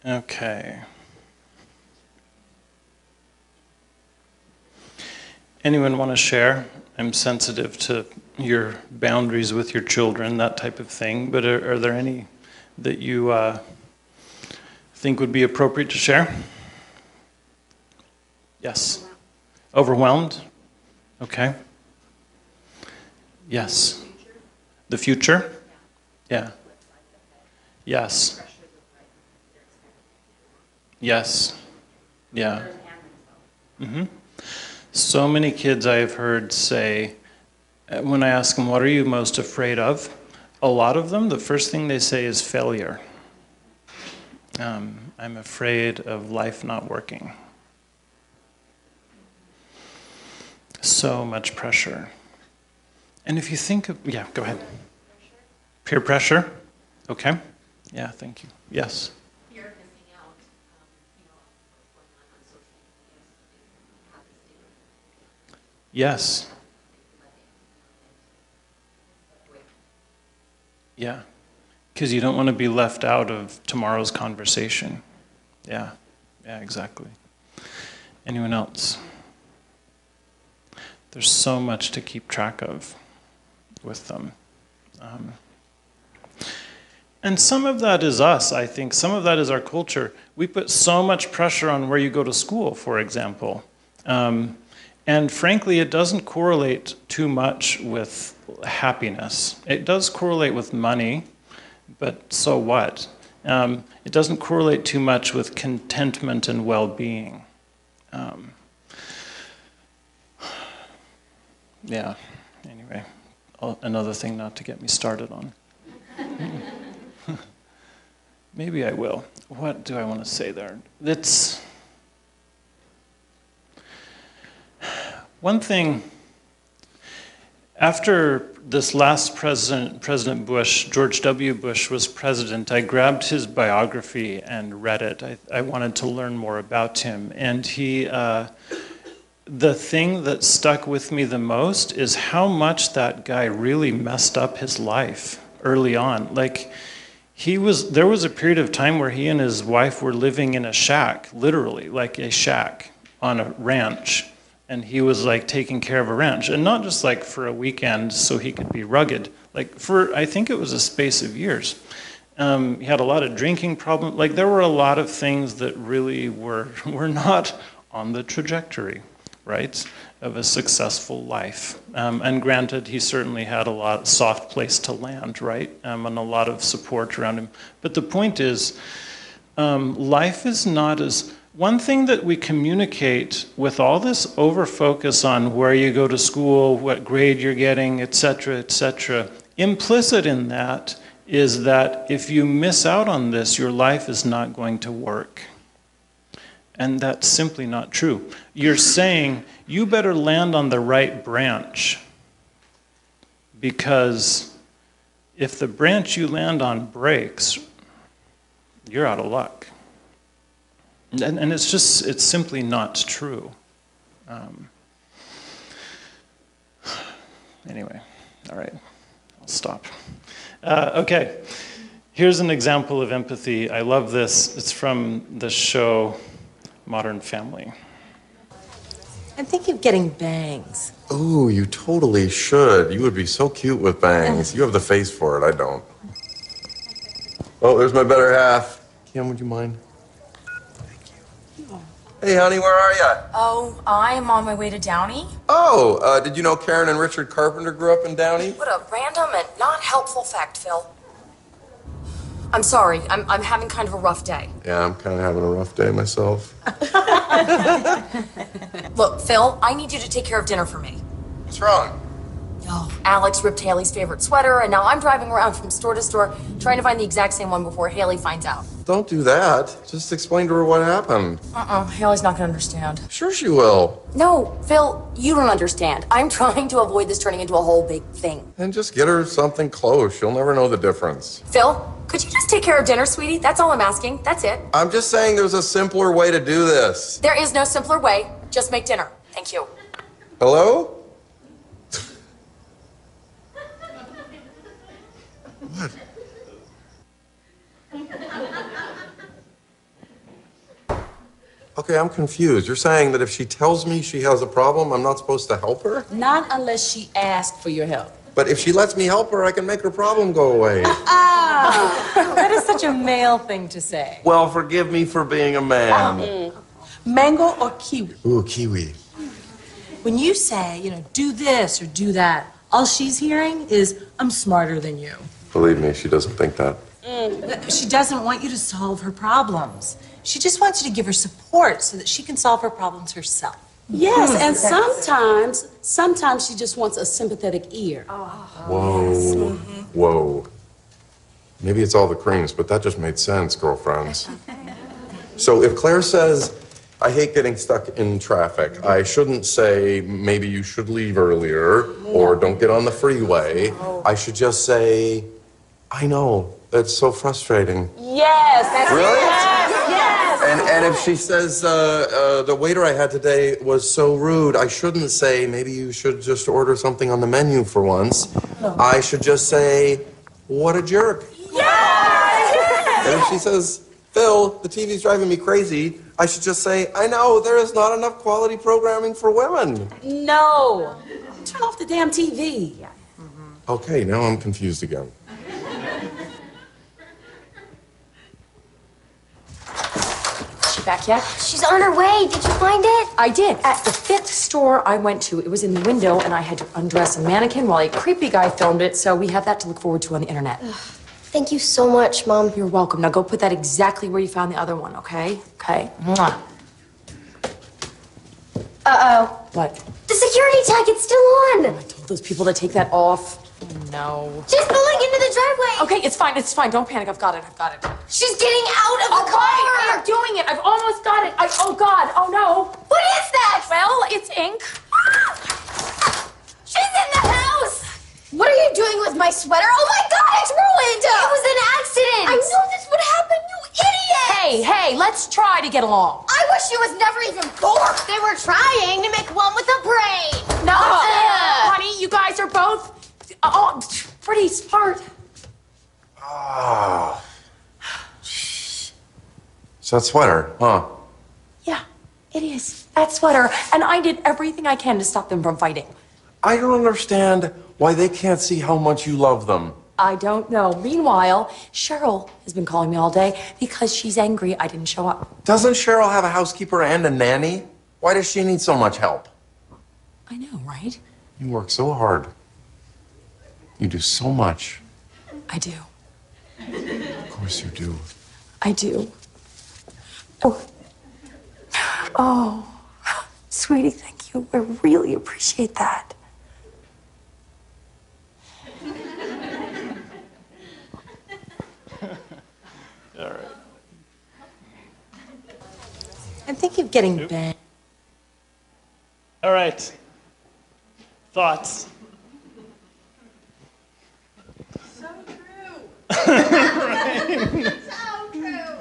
Speaker 1: Okay. Anyone want to share? I'm sensitive to your boundaries with your children, that type of thing, but are there any that you think would be appropriate to share? Yes. Overwhelmed? Okay. Yes. The future? Yeah. Yes. Yes. Yeah. Mm-hmm. So many kids I have heard say, when I ask them, what are you most afraid of? A lot of them, the first thing they say is failure. I'm afraid of life not working. So much pressure. And if you think of, yeah, go ahead. Peer pressure? Okay. Yeah, thank you. Yes.
Speaker 3: Fear of missing out, what's going on social media,
Speaker 1: Yes. Yeah. Because you don't want to be left out of tomorrow's conversation. Yeah. Yeah, exactly. Anyone else? There's so much to keep track of with them. And some of that is us, I think. Some of that is our culture. We put so much pressure on where you go to school, for example. And frankly, it doesn't correlate too much with happiness. It does correlate with money, but so what? It doesn't correlate too much with contentment and well-being. Yeah, anyway, another thing not to get me started on. Maybe I will. What do I want to say there? It's one thing. After this last President Bush, George W. Bush, was president, I grabbed his biography and read it. I wanted to learn more about him. And the thing that stuck with me the most is how much that guy really messed up his life early on. Like, there was a period of time where he and his wife were living in a shack, literally, like a shack on a ranch. And he was like taking care of a ranch, and not just like for a weekend so he could be rugged, like for, I think it was a space of years. He had a lot of drinking problems. Like, there were a lot of things that really were not on the trajectory, right, of a successful life. And granted, he certainly had a soft place to land, right, and a lot of support around him. But the point is, life is not as... One thing that we communicate with all this over-focus on where you go to school, what grade you're getting, et cetera, implicit in that is that if you miss out on this, your life is not going to work. And that's simply not true. You're saying, you better land on the right branch, because if the branch you land on breaks, you're out of luck. And it's simply not true. Anyway, all right, I'll stop. Okay, here's an example of empathy. I love this. It's from the show Modern Family.
Speaker 6: I'm thinking of getting bangs.
Speaker 7: Ooh, you totally should. You would be so cute with bangs. You have the face for it, I don't. Oh, there's my better half. Kim, would you mind? Hey, honey, where are ya?
Speaker 6: Oh, I'm on my way to Downey.
Speaker 7: Oh, did you know Karen and Richard Carpenter grew up in Downey?
Speaker 6: What a random and not helpful fact, Phil. I'm sorry, I'm having kind of a rough day.
Speaker 7: Yeah, I'm kind of having a rough day myself.
Speaker 6: Look, Phil, I need you to take care of dinner for me.
Speaker 7: What's wrong?
Speaker 6: Oh, Alex ripped Haley's favorite sweater, and now I'm driving around from store to store trying to find the exact same one before Haley finds out.
Speaker 7: Don't do that. Just explain to her what happened.
Speaker 6: Haley's not gonna understand.
Speaker 7: Sure she will.
Speaker 6: No, Phil, you don't understand. I'm trying to avoid this turning into a whole big thing.
Speaker 7: And just get her something close. She'll never know the difference.
Speaker 6: Phil, could you just take care of dinner, sweetie? That's all I'm asking. That's it.
Speaker 7: I'm just saying there's a simpler way to do this.
Speaker 6: There is no simpler way. Just make dinner. Thank you.
Speaker 7: Hello? What? Okay, I'm confused. You're saying that if she tells me she has a problem, I'm not supposed to help her?
Speaker 8: Not unless she asks for your help.
Speaker 7: But if she lets me help her, I can make her problem go away.
Speaker 8: That is such a male thing to say.
Speaker 7: Well, forgive me for being a man.
Speaker 8: Mango or kiwi?
Speaker 7: Ooh, kiwi.
Speaker 8: When you say, do this or do that, all she's hearing is, I'm smarter than you.
Speaker 7: Believe me, she doesn't think that.
Speaker 8: She doesn't want you to solve her problems. She just wants you to give her support so that she can solve her problems herself.
Speaker 9: Yes, and sometimes she just wants a sympathetic ear.
Speaker 7: Whoa. Whoa. Maybe it's all the creams, but that just made sense, girlfriends. So if Claire says, I hate getting stuck in traffic, I shouldn't say, maybe you should leave earlier, or don't get on the freeway. I should just say, I know, it's so frustrating.
Speaker 9: Yes, that's
Speaker 7: Really?
Speaker 9: Yes.
Speaker 7: And if she says, the waiter I had today was so rude, I shouldn't say, maybe you should just order something on the menu for once. No. I should just say, what a jerk. Yes! And if she says, Phil, the TV's driving me crazy, I should just say, I know, there is not enough quality programming for women.
Speaker 9: No. Turn off the damn TV.
Speaker 7: Okay, now I'm confused again.
Speaker 6: She back yet?
Speaker 2: She's on her way. Did you find it?
Speaker 6: I did. At the 5th store I went to, it was in the window, and I had to undress a mannequin while a creepy guy filmed it, so we have that to look forward to on the internet.
Speaker 2: Thank you so much, Mom.
Speaker 6: You're welcome. Now go put that exactly where you found the other one, okay? Okay. Mwah.
Speaker 2: Uh-oh.
Speaker 6: What?
Speaker 2: The security tag, it's still on.
Speaker 6: I told those people to take that off. No.
Speaker 10: She's pulling into the driveway.
Speaker 6: Okay, it's fine. Don't panic. I've got it.
Speaker 10: She's getting out of the
Speaker 6: Okay,
Speaker 10: car.
Speaker 6: I'm doing it. I've almost got it. Oh, God. Oh, no.
Speaker 10: What is that?
Speaker 6: Well, it's ink.
Speaker 10: She's in the house. What are you doing with my sweater? Oh my God, it's ruined. It was an accident. I knew this would happen, you idiot.
Speaker 6: Hey, let's try to get along.
Speaker 10: I wish she was never even born. They were trying to make one with a brain.
Speaker 6: No, honey, you guys are both pretty smart.
Speaker 7: Oh. So that sweater, huh?
Speaker 6: Yeah, it is. That sweater. And I did everything I can to stop them from fighting.
Speaker 7: I don't understand why they can't see how much you love them.
Speaker 6: I don't know. Meanwhile, Cheryl has been calling me all day because she's angry I didn't show up.
Speaker 7: Doesn't Cheryl have a housekeeper and a nanny? Why does she need so much help?
Speaker 6: I know, right?
Speaker 7: You work so hard. You do so much.
Speaker 6: I do.
Speaker 7: Of course you do.
Speaker 6: I do. Oh, sweetie, thank you. I really appreciate that.
Speaker 1: All right.
Speaker 8: I'm thinking of getting bed.
Speaker 1: All right. Thoughts?
Speaker 4: So true. So true.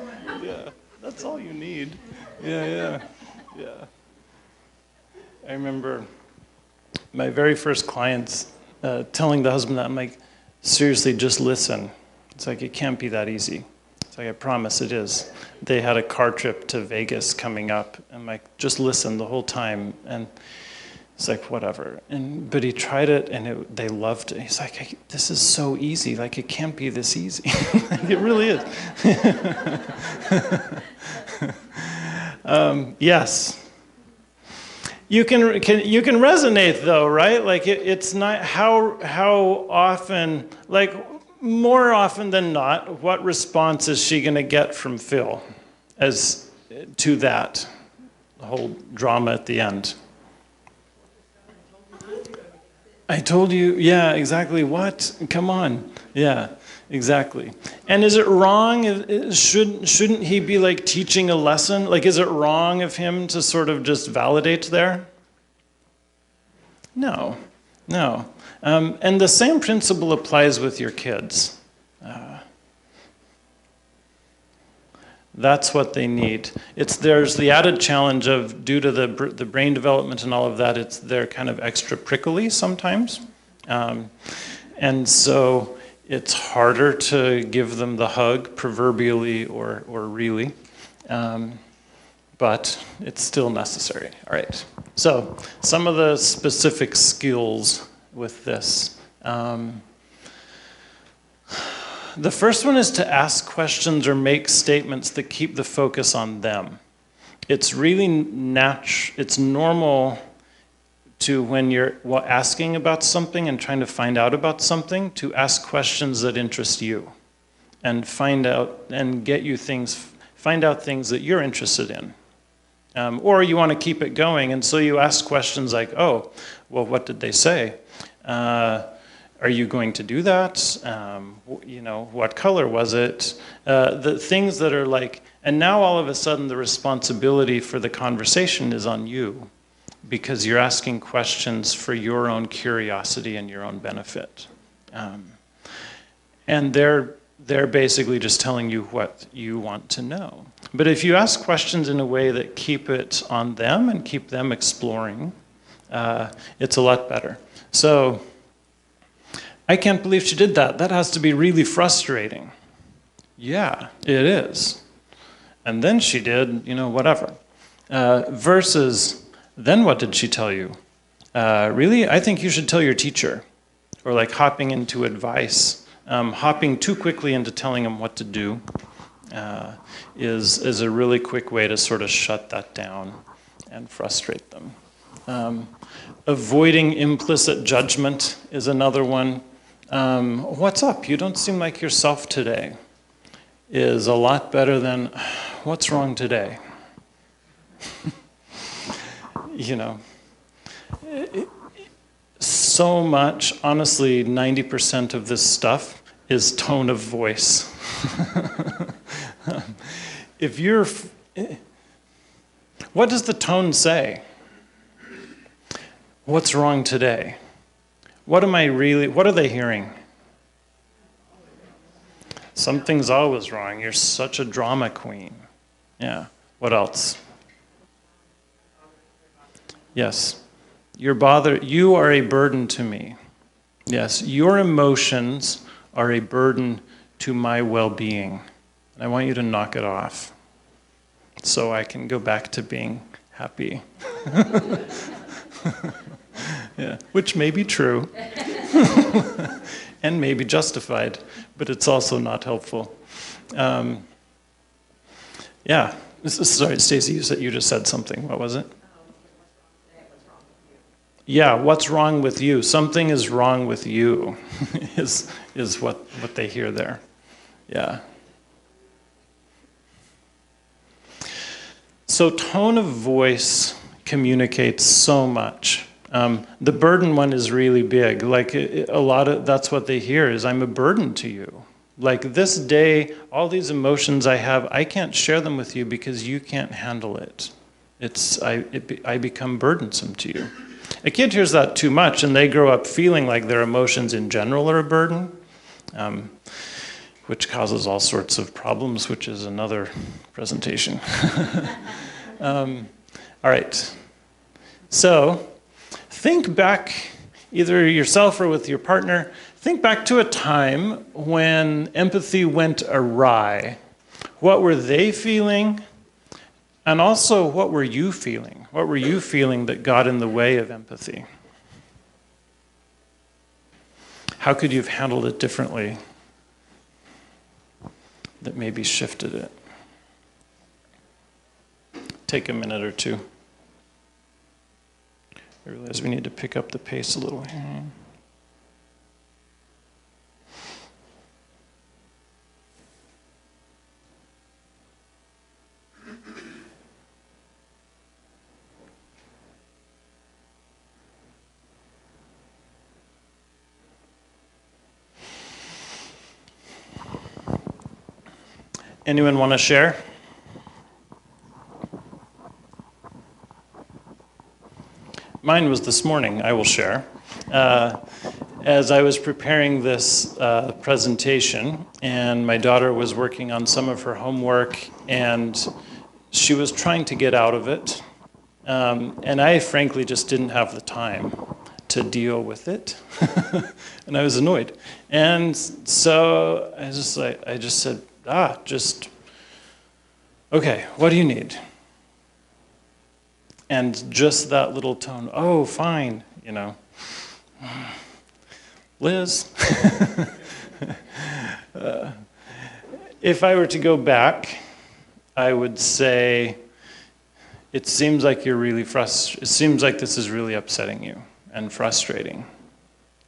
Speaker 1: Yeah, that's all you need. Yeah. I remember my very first clients telling the husband that, I'm like, seriously, just listen. It's like, it can't be that easy. It's like, I promise it is. They had a car trip to Vegas coming up. I'm like, just listen the whole time. And it's like, whatever. But he tried it, and they loved it. He's like, this is so easy. Like, it can't be this easy. Like, it really is. Yes. You can resonate though, right? Like it's not how often, like more often than not, what response is she going to get from Phil as to that whole drama at the end? I told you, yeah, exactly. What? Come on. Yeah, exactly. And is it wrong? Shouldn't he be like teaching a lesson? Like, is it wrong of him to sort of just validate there? No. And the same principle applies with your kids. That's what they need. There's the added challenge of, due to the brain development and all of that, they're kind of extra prickly sometimes. And so it's harder to give them the hug, proverbially or really. But it's still necessary. All right. So some of the specific skills with this. The first one is to ask questions or make statements that keep the focus on them. It's really it's normal to, when you're asking about something and trying to find out about something, to ask questions that interest you and find out things that you're interested in. Or you want to keep it going, and so you ask questions like, oh, well, what did they say? Are you going to do that? What color was it? The things that are like, and now all of a sudden the responsibility for the conversation is on you, because you're asking questions for your own curiosity and your own benefit. And they're basically just telling you what you want to know. But if you ask questions in a way that keep it on them and keep them exploring, it's a lot better. So, I can't believe she did that. That has to be really frustrating. Yeah, it is. And then she did, whatever. Versus, then what did she tell you? Really? I think you should tell your teacher. Or like hopping into advice. Hopping too quickly into telling them what to do is a really quick way to sort of shut that down and frustrate them. Avoiding implicit judgment is another one. What's up? You don't seem like yourself today is a lot better than, what's wrong today? so much, honestly, 90% of this stuff is tone of voice. What does the tone say? What's wrong today? What are they hearing? Something's always wrong. You're such a drama queen. Yeah. What else? Yes. You are a burden to me. Yes. Your emotions are a burden to my well-being. And I want you to knock it off so I can go back to being happy. Yeah. Which may be true. And may be justified, but it's also not helpful. Yeah. Sorry, Stacey, you just said something. What was it? Yeah, what's wrong with you? Something is wrong with you is what they hear there. Yeah. So tone of voice communicates so much. The burden one is really big. Like that's what they hear is, I'm a burden to you. Like this day, all these emotions I have, I can't share them with you because you can't handle it. I become burdensome to you. A kid hears that too much and they grow up feeling like their emotions in general are a burden, which causes all sorts of problems, which is another presentation. All right. So, think back, either yourself or with your partner, think back to a time when empathy went awry. What were they feeling? And also, what were you feeling? What were you feeling that got in the way of empathy? How could you have handled it differently that maybe shifted it? Take a minute or two. I realize we need to pick up the pace a little here. Anyone want to share? Mine was this morning, I will share. As I was preparing this presentation, and my daughter was working on some of her homework, and she was trying to get out of it, and I frankly just didn't have the time to deal with it, and I was annoyed. And so I just said, okay, what do you need? And just that little tone, oh, fine, you know. Liz. If I were to go back, I would say, it seems like you're really frustrated. It seems like this is really upsetting you and frustrating.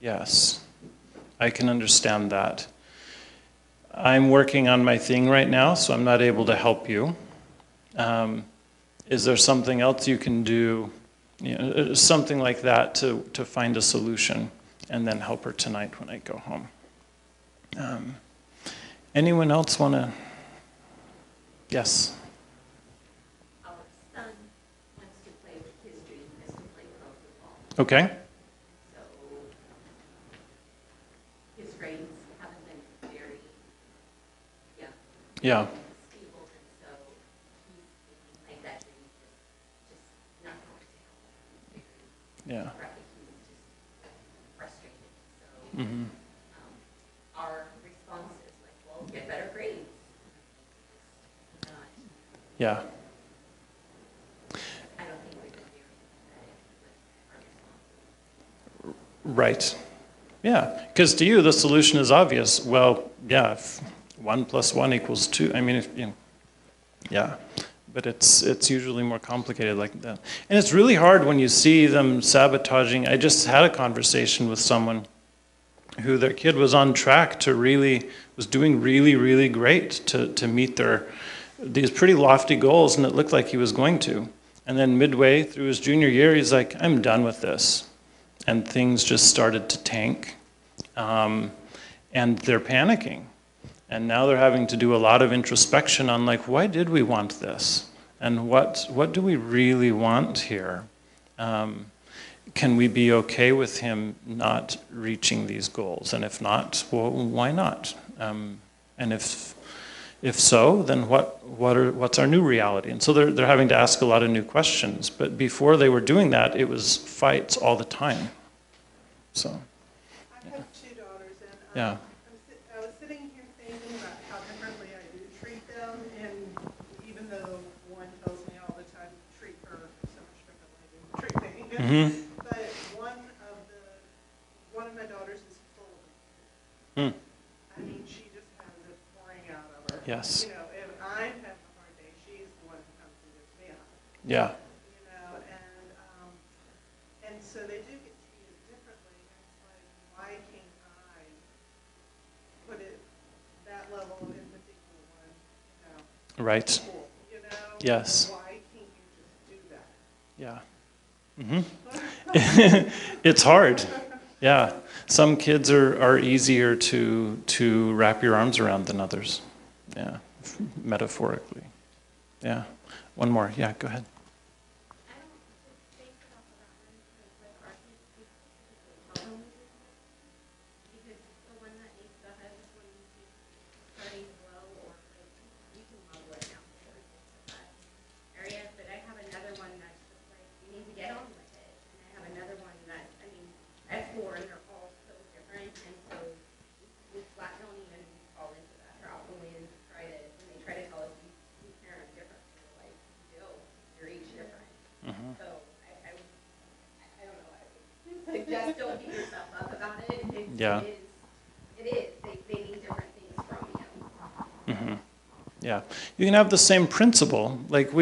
Speaker 1: Yes, I can understand that. I'm working on my thing right now, so I'm not able to help you. Is there something else you can do, something like that to find a solution and then help her tonight when I go home? Anyone else want to? Yes?
Speaker 2: Our son wants to play history, has to play pro football.
Speaker 1: Okay.
Speaker 2: So his grades haven't been very,
Speaker 1: Yeah.
Speaker 2: stable, and so he's thinking like that dream just not going to happen.
Speaker 1: Yeah.
Speaker 2: Right, he's just frustrated. So
Speaker 1: Mm-hmm.
Speaker 2: our response is like, well, get better grades. Not,
Speaker 1: Yeah.
Speaker 2: I don't think we've been very empathetic with our responses.
Speaker 1: Right. Yeah, because to you the solution is obvious. Well, yeah, if 1 + 1 = 2. I mean, yeah, but it's usually more complicated like that. And it's really hard when you see them sabotaging. I just had a conversation with someone who their kid was on track to was doing really great to meet these pretty lofty goals, and it looked like he was going to. And then midway through his junior year, he's like, I'm done with this. and things just started to tank, and they're panicking. And now they're having to do a lot of introspection on like, why did we want this? And what do we really want here? Can we be okay with him not reaching these goals? And if not, well, why not? And if so, then what's our new reality? And so they're having to ask a lot of new questions. But before they were doing that, it was fights all the time. So.
Speaker 4: I have two daughters, and
Speaker 1: Yeah.
Speaker 4: I was sitting here thinking about how differently I do treat them, and even though one tells me all the time to treat her so much differently than you treat me, but one of my daughters is full of it. I mean, she just has it pouring out of her.
Speaker 1: Yes.
Speaker 4: You know, if I'm having a hard day, she's the one who comes and gives me a hug.
Speaker 1: Yeah.
Speaker 4: You know, and so they do get treated differently. And it's like, why can't I put it that level of empathy for one, you know?
Speaker 1: Right.
Speaker 4: Cool, you know?
Speaker 1: Yes.
Speaker 4: Why can't you just do that?
Speaker 1: Yeah. It's hard. Yeah. Some kids are easier to wrap your arms around than others. Yeah. Metaphorically. Yeah. One more. Yeah, go ahead.
Speaker 2: I don't think about that one with our kids because the one that needs the hug is when he's starting to blow or like you can love right now for that area. But I have another one that's just like you need to get on with it. And I have another one that I have 4 and they're all so different and so we flat don't even fall into that trap when they try to tell us we parent differently. We're like, Bill, you're each different. So I don't know. I would suggest don't beat yourself up about it.
Speaker 1: Yeah.
Speaker 2: It is. They need different things from you.
Speaker 1: Yeah, you can have the same principle. Like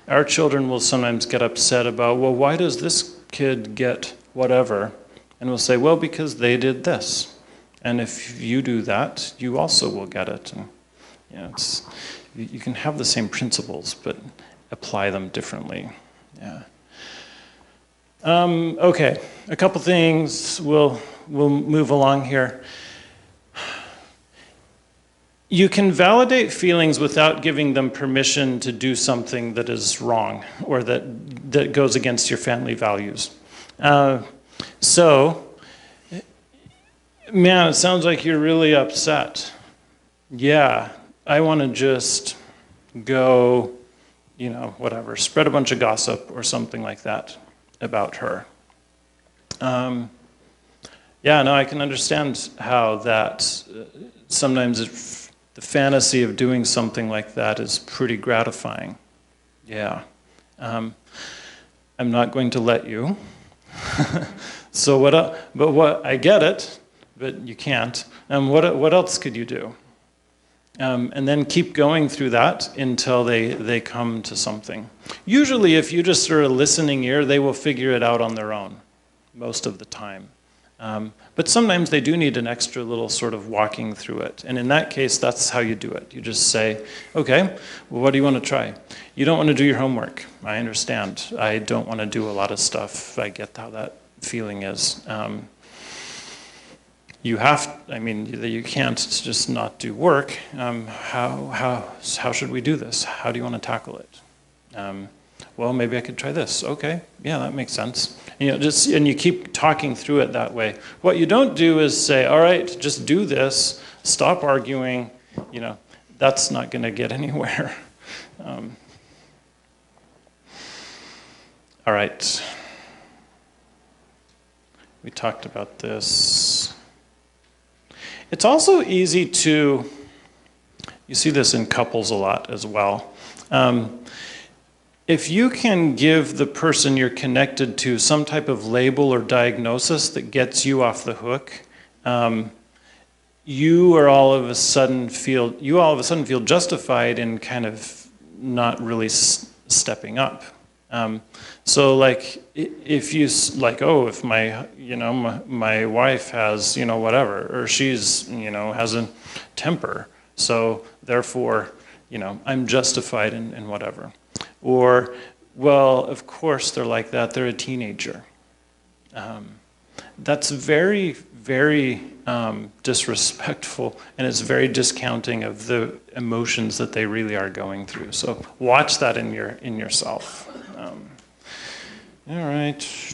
Speaker 1: our children will sometimes get upset about, well, why does this kid get whatever? And we'll say, well, because they did this. And if you do that, you also will get it. And, you can have the same principles, but apply them differently. Yeah. Okay, a couple things. We'll move along here. You can validate feelings without giving them permission to do something that is wrong or that goes against your family values. So, man, it sounds like you're really upset. Yeah, I want to just go, whatever, spread a bunch of gossip or something like that about her. Yeah, no, I can understand how that sometimes the fantasy of doing something like that is pretty gratifying. Yeah. I'm not going to let you. So I get it, but you can't. What else could you do? And then keep going through that until they come to something. Usually, if you just are a listening ear, they will figure it out on their own, most of the time. But sometimes they do need an extra little sort of walking through it. And in that case, that's how you do it. You just say, okay, well, what do you want to try? You don't want to do your homework. I understand. I don't want to do a lot of stuff. I get how that feeling is. You can't just not do work. How should we do this? How do you want to tackle it? Well, maybe I could try this. Okay, yeah, that makes sense. And you keep talking through it that way. What you don't do is say, all right, just do this, stop arguing. That's not going to get anywhere. All right. We talked about this. It's also easy to, you see this in couples a lot as well. If you can give the person you're connected to some type of label or diagnosis that gets you off the hook, you all of a sudden feel justified in kind of not really stepping up. So like if my wife has whatever, or she's has a temper, so therefore I'm justified in whatever. Or, well, of course they're like that, they're a teenager. That's very, very disrespectful, and it's very discounting of the emotions that they really are going through. So watch that in yourself. All right.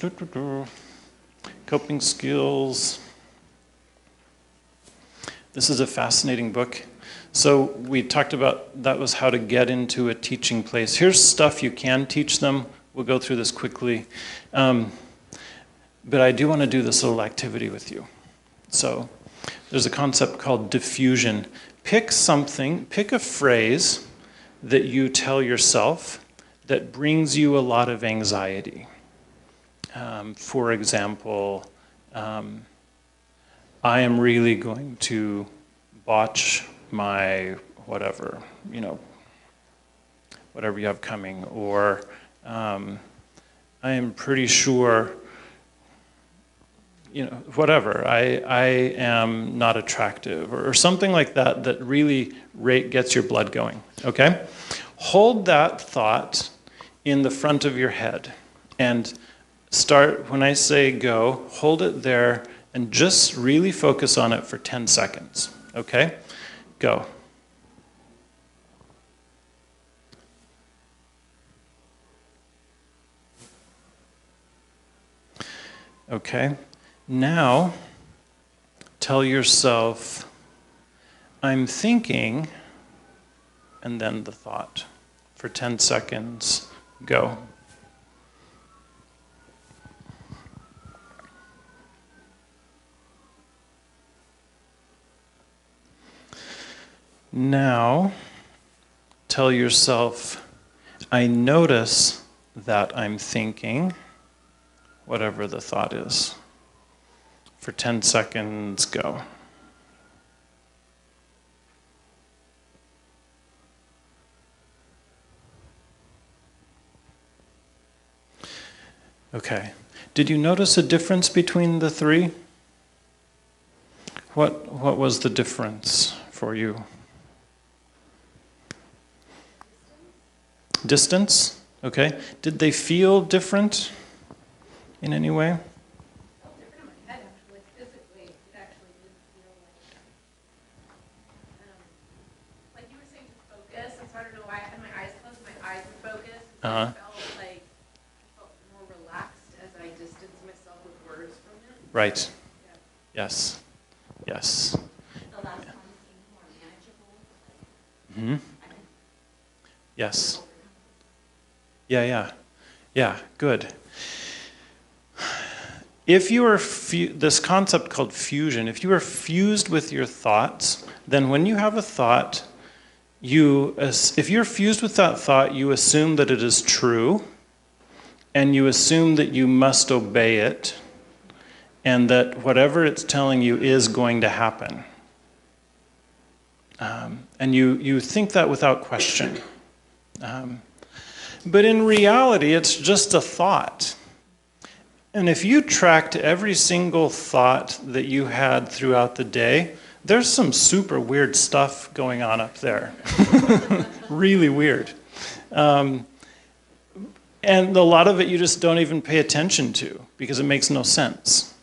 Speaker 1: Coping skills. This is a fascinating book. So we talked about that was how to get into a teaching place. Here's stuff you can teach them. We'll go through this quickly. But I do want to do this little activity with you. So there's a concept called diffusion. Pick a phrase that you tell yourself that brings you a lot of anxiety. For example, I am really going to botch my whatever, whatever you have coming, or I am pretty sure, whatever, I am not attractive, or something like that that really gets your blood going, okay? Hold that thought in the front of your head and start, when I say go, hold it there and just really focus on it for 10 seconds, okay? Go. Okay. Now, tell yourself, I'm thinking, and then the thought. For 10 seconds, go. Now, tell yourself, I notice that I'm thinking, whatever the thought is. For 10 seconds, go. Okay. Did you notice a difference between the three? What was the difference for you? Distance? Okay. Did they feel different in any way?
Speaker 3: I felt more relaxed as I distanced myself with words from it.
Speaker 1: Right. Yeah. Yes. Yes.
Speaker 2: The last one seemed more manageable.
Speaker 1: Yes. Yeah, good. If you are, this concept called fusion, if you are fused with your thoughts, then when you have a thought, if you're fused with that thought, you assume that it is true, and you assume that you must obey it, and that whatever it's telling you is going to happen. And you think that without question. But in reality, it's just a thought. And if you tracked every single thought that you had throughout the day, there's some super weird stuff going on up there. Really weird. And a lot of it you just don't even pay attention to because it makes no sense.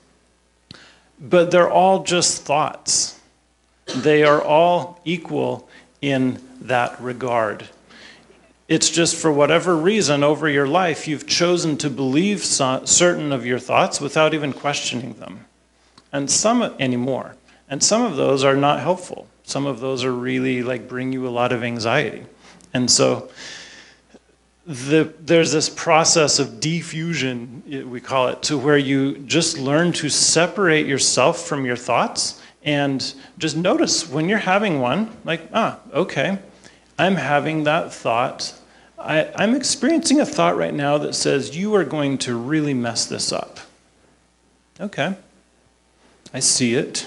Speaker 1: But they're all just thoughts. They are all equal in that regard. It's just for whatever reason over your life, you've chosen to believe certain of your thoughts without even questioning them. And some anymore. And some of those are not helpful. Some of those are really bring you a lot of anxiety. And so there's this process of diffusion, we call it, to where you just learn to separate yourself from your thoughts and just notice when you're having one, okay, I'm having that thought. I'm experiencing a thought right now that says, you are going to really mess this up. Okay. I see it.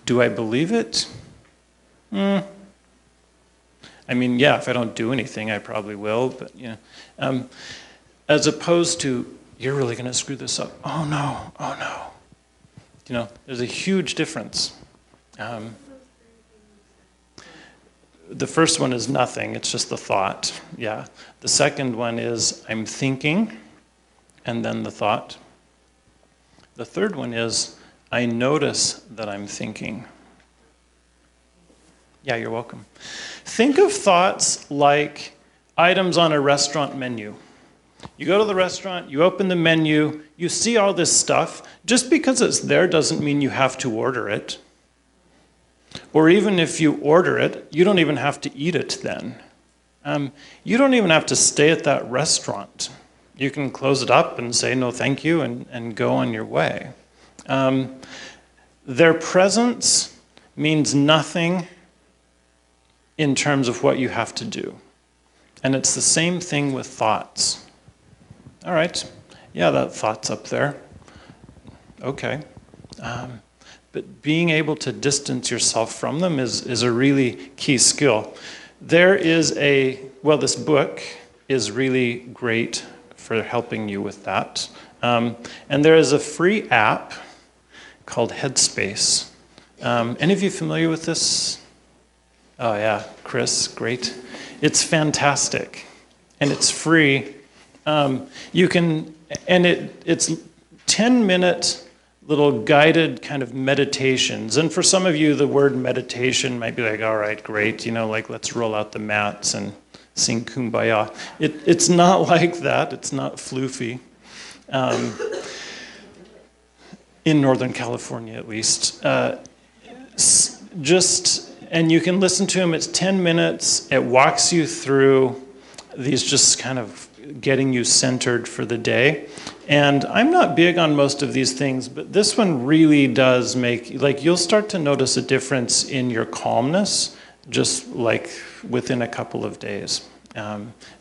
Speaker 1: Do I believe it? I mean, yeah, if I don't do anything, I probably will, but as opposed to, you're really going to screw this up. Oh no. There's a huge difference. The first one is nothing, it's just the thought, yeah. The second one is I'm thinking, and then the thought. The third one is, I notice that I'm thinking. Yeah, you're welcome. Think of thoughts like items on a restaurant menu. You go to the restaurant, you open the menu, you see all this stuff. Just because it's there doesn't mean you have to order it. Or even if you order it, you don't even have to eat it then. You don't even have to stay at that restaurant. You can close it up and say no thank you and go on your way. Their presence means nothing in terms of what you have to do. And it's the same thing with thoughts. All right, yeah, that thought's up there. Okay. But being able to distance yourself from them is a really key skill. There is this book is really great for helping you with that. And there is a free app called Headspace. Any of you familiar with this? Oh yeah, Chris, great. It's fantastic, and it's free. It's 10-minute little guided kind of meditations. And for some of you, the word meditation might be like, all right, great, like let's roll out the mats and sing Kumbaya. It's not like that. It's not floofy. In Northern California, at least. And you can listen to them. It's 10 minutes. It walks you through these, just kind of getting you centered for the day. And I'm not big on most of these things, but this one really does make, you'll start to notice a difference in your calmness, just like within a couple of days.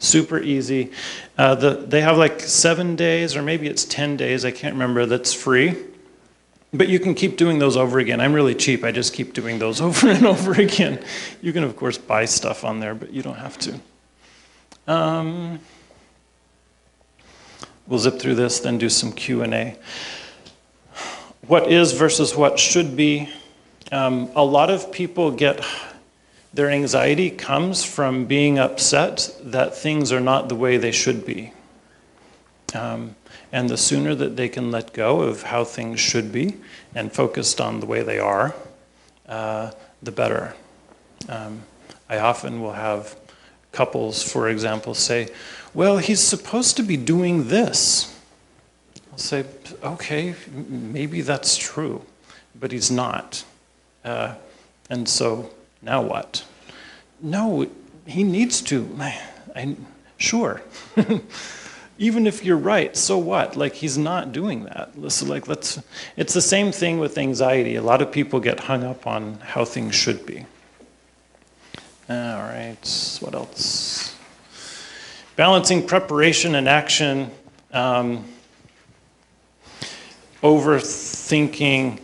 Speaker 1: Super easy. They have 7 days, or maybe it's 10 days, I can't remember, that's free. But you can keep doing those over again. I'm really cheap. I just keep doing those over and over again. You can, of course, buy stuff on there, but you don't have to. We'll zip through this, then do some Q&A. What is versus what should be. A lot of people their anxiety comes from being upset that things are not the way they should be. And the sooner that they can let go of how things should be and focused on the way they are, the better. I often will have couples, for example, say, well, he's supposed to be doing this. I'll say, okay, maybe that's true, but he's not. And so now what? No, he needs to. Sure. Even if you're right, so what? He's not doing that. It's the same thing with anxiety. A lot of people get hung up on how things should be. All right, what else? Balancing preparation and action. Overthinking.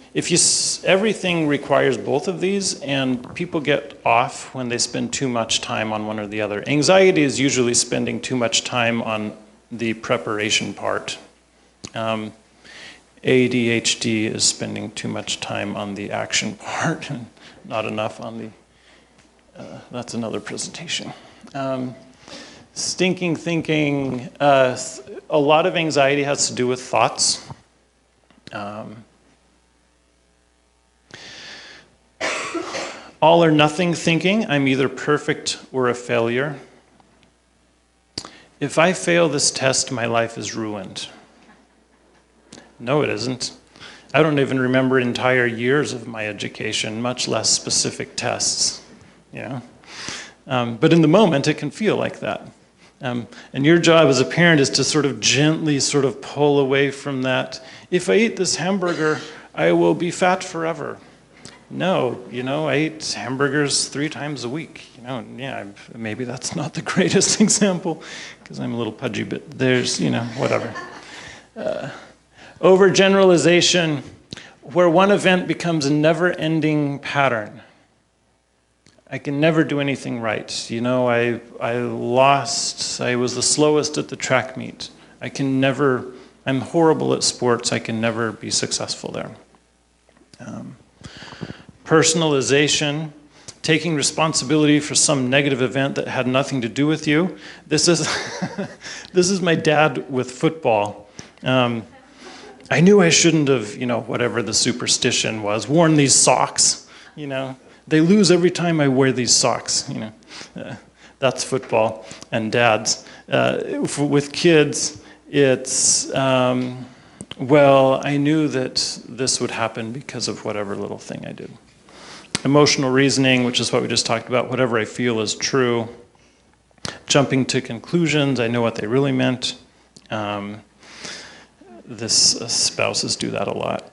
Speaker 1: Everything requires both of these, and people get off when they spend too much time on one or the other. Anxiety is usually spending too much time on the preparation part. ADHD is spending too much time on the action part and not enough on the, that's another presentation. Stinking thinking, a lot of anxiety has to do with thoughts. All or nothing thinking, I'm either perfect or a failure. If I fail this test, my life is ruined. No, it isn't. I don't even remember entire years of my education, much less specific tests. But in the moment, it can feel like that. And your job as a parent is to sort of gently sort of pull away from that. If I eat this hamburger, I will be fat forever. No, I eat hamburgers 3 times a week. Maybe that's not the greatest example because I'm a little pudgy, but there's, whatever. Overgeneralization, where one event becomes a never-ending pattern. I can never do anything right. I lost, I was the slowest at the track meet. I'm horrible at sports. I can never be successful there. Personalization, taking responsibility for some negative event that had nothing to do with you. This is, this is my dad with football. I knew I shouldn't have, whatever the superstition was, worn these socks, They lose every time I wear these socks, That's football and dads. With kids, it's, well, I knew that this would happen because of whatever little thing I did. Emotional reasoning, which is what we just talked about, whatever I feel is true. Jumping to conclusions, I know what they really meant. Spouses do that a lot.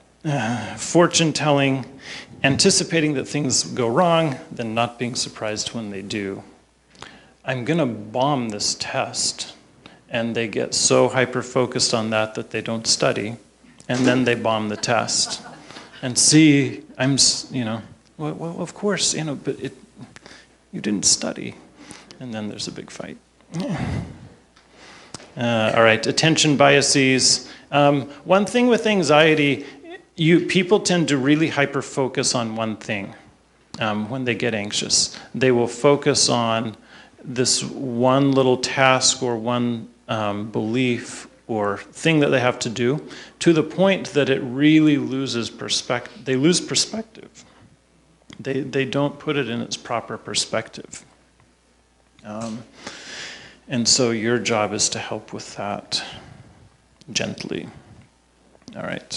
Speaker 1: Fortune telling, anticipating that things go wrong, then not being surprised when they do. I'm gonna bomb this test. And they get so hyper-focused on that they don't study, and then they bomb the test. And see, well, of course, but you didn't study. And then there's a big fight. All right, attention biases. One thing with anxiety, people tend to really hyper-focus on one thing when they get anxious. They will focus on this one little task or one belief or thing that they have to do, to the point that it really loses perspective. They lose perspective. They don't put it in its proper perspective. And so your job is to help with that gently. All right.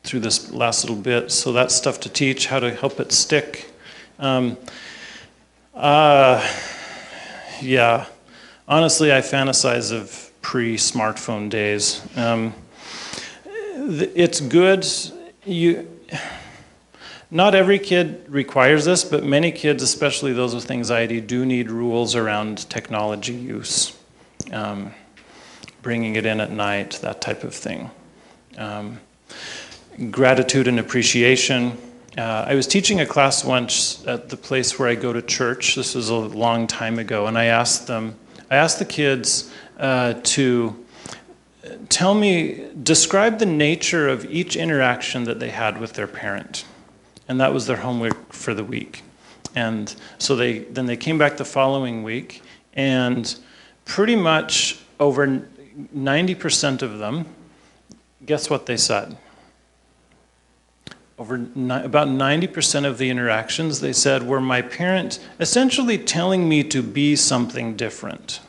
Speaker 1: Through this last little bit, so that's stuff to teach, how to help it stick. Yeah, honestly, I fantasize of pre-smartphone days. It's good. Not every kid requires this, but many kids, especially those with anxiety, do need rules around technology use. Bringing it in at night, that type of thing. Gratitude and appreciation. I was teaching a class once at the place where I go to church. This was a long time ago, and I asked the kids to describe the nature of each interaction that they had with their parent. And that was their homework for the week. And so they came back the following week, and pretty much over 90% of them, guess what they said? About 90% of the interactions, they said, were my parent essentially telling me to be something different.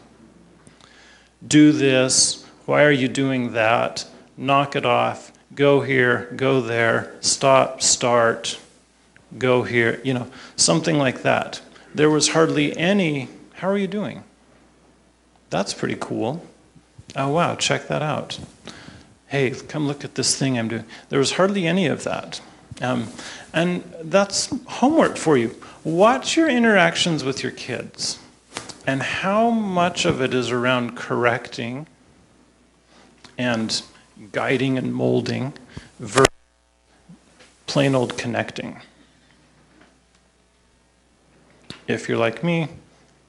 Speaker 1: Do this, why are you doing that? Knock it off, go here, go there, stop, start, go here, something like that. There was hardly any, how are you doing? That's pretty cool. Oh wow, check that out. Hey, come look at this thing I'm doing. There was hardly any of that. And that's homework for you. Watch your interactions with your kids and how much of it is around correcting and guiding and molding versus plain old connecting. If you're like me,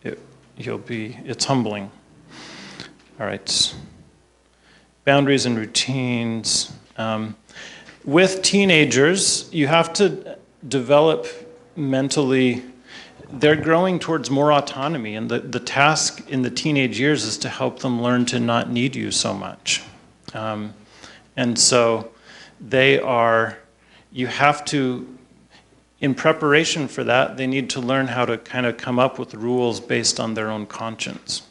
Speaker 1: it's humbling. All right. Boundaries and routines. With teenagers, you have to develop mentally, they're growing towards more autonomy, and the task in the teenage years is to help them learn to not need you so much. And so you have to, in preparation for that, they need to learn how to kind of come up with rules based on their own conscience.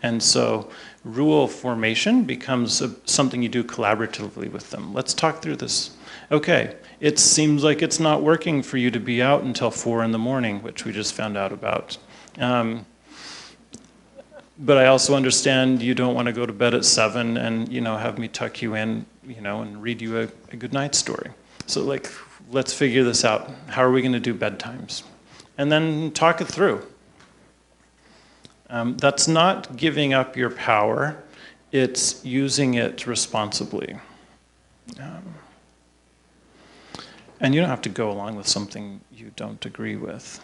Speaker 1: And so rule formation becomes something you do collaboratively with them. Let's talk through this. Okay, it seems like it's not working for you to be out until 4 in the morning, which we just found out about. But I also understand you don't want to go to bed at 7 and have me tuck you in, and read you a good night story. So let's figure this out. How are we going to do bedtimes? And then talk it through. That's not giving up your power. It's using it responsibly. And you don't have to go along with something you don't agree with.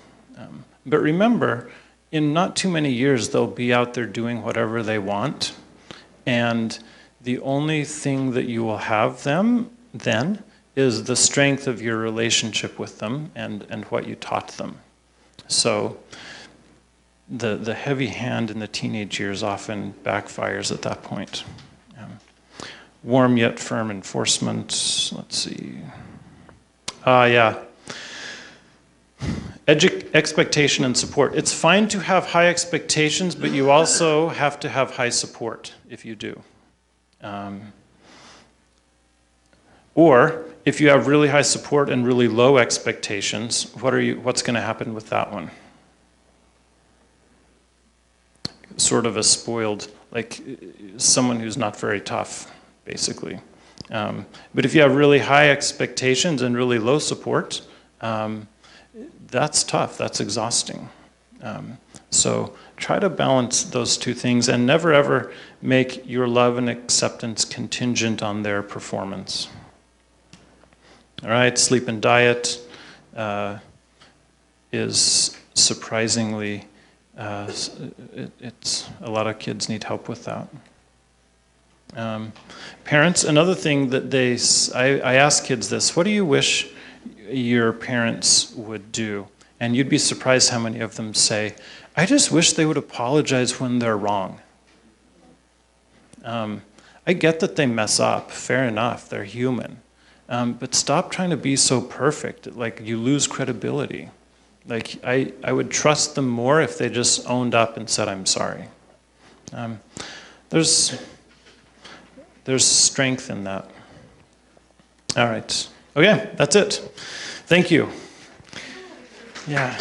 Speaker 1: But remember, in not too many years, they'll be out there doing whatever they want. And the only thing that you will have them then is the strength of your relationship with them and what you taught them. So the heavy hand in the teenage years often backfires at that point. warm yet firm enforcement. Let's see. Yeah. Expectation and support. It's fine to have high expectations, but you also have to have high support if you do. Or if you have really high support and really low expectations, what's going to happen with that one? Sort of a spoiled, like someone who's not very tough, basically. But if you have really high expectations and really low support, that's tough, that's exhausting. So try to balance those two things and never ever make your love and acceptance contingent on their performance. All right, sleep and diet is surprisingly, it's a lot of kids need help with that. Parents, another thing that I ask kids this, what do you wish your parents would do? And you'd be surprised how many of them say, I just wish they would apologize when they're wrong. I get that they mess up, fair enough, they're human. But stop trying to be so perfect, like you lose credibility. Like I would trust them more if they just owned up and said, I'm sorry. There's strength in that. All right. Okay, that's it. Thank you. Yeah.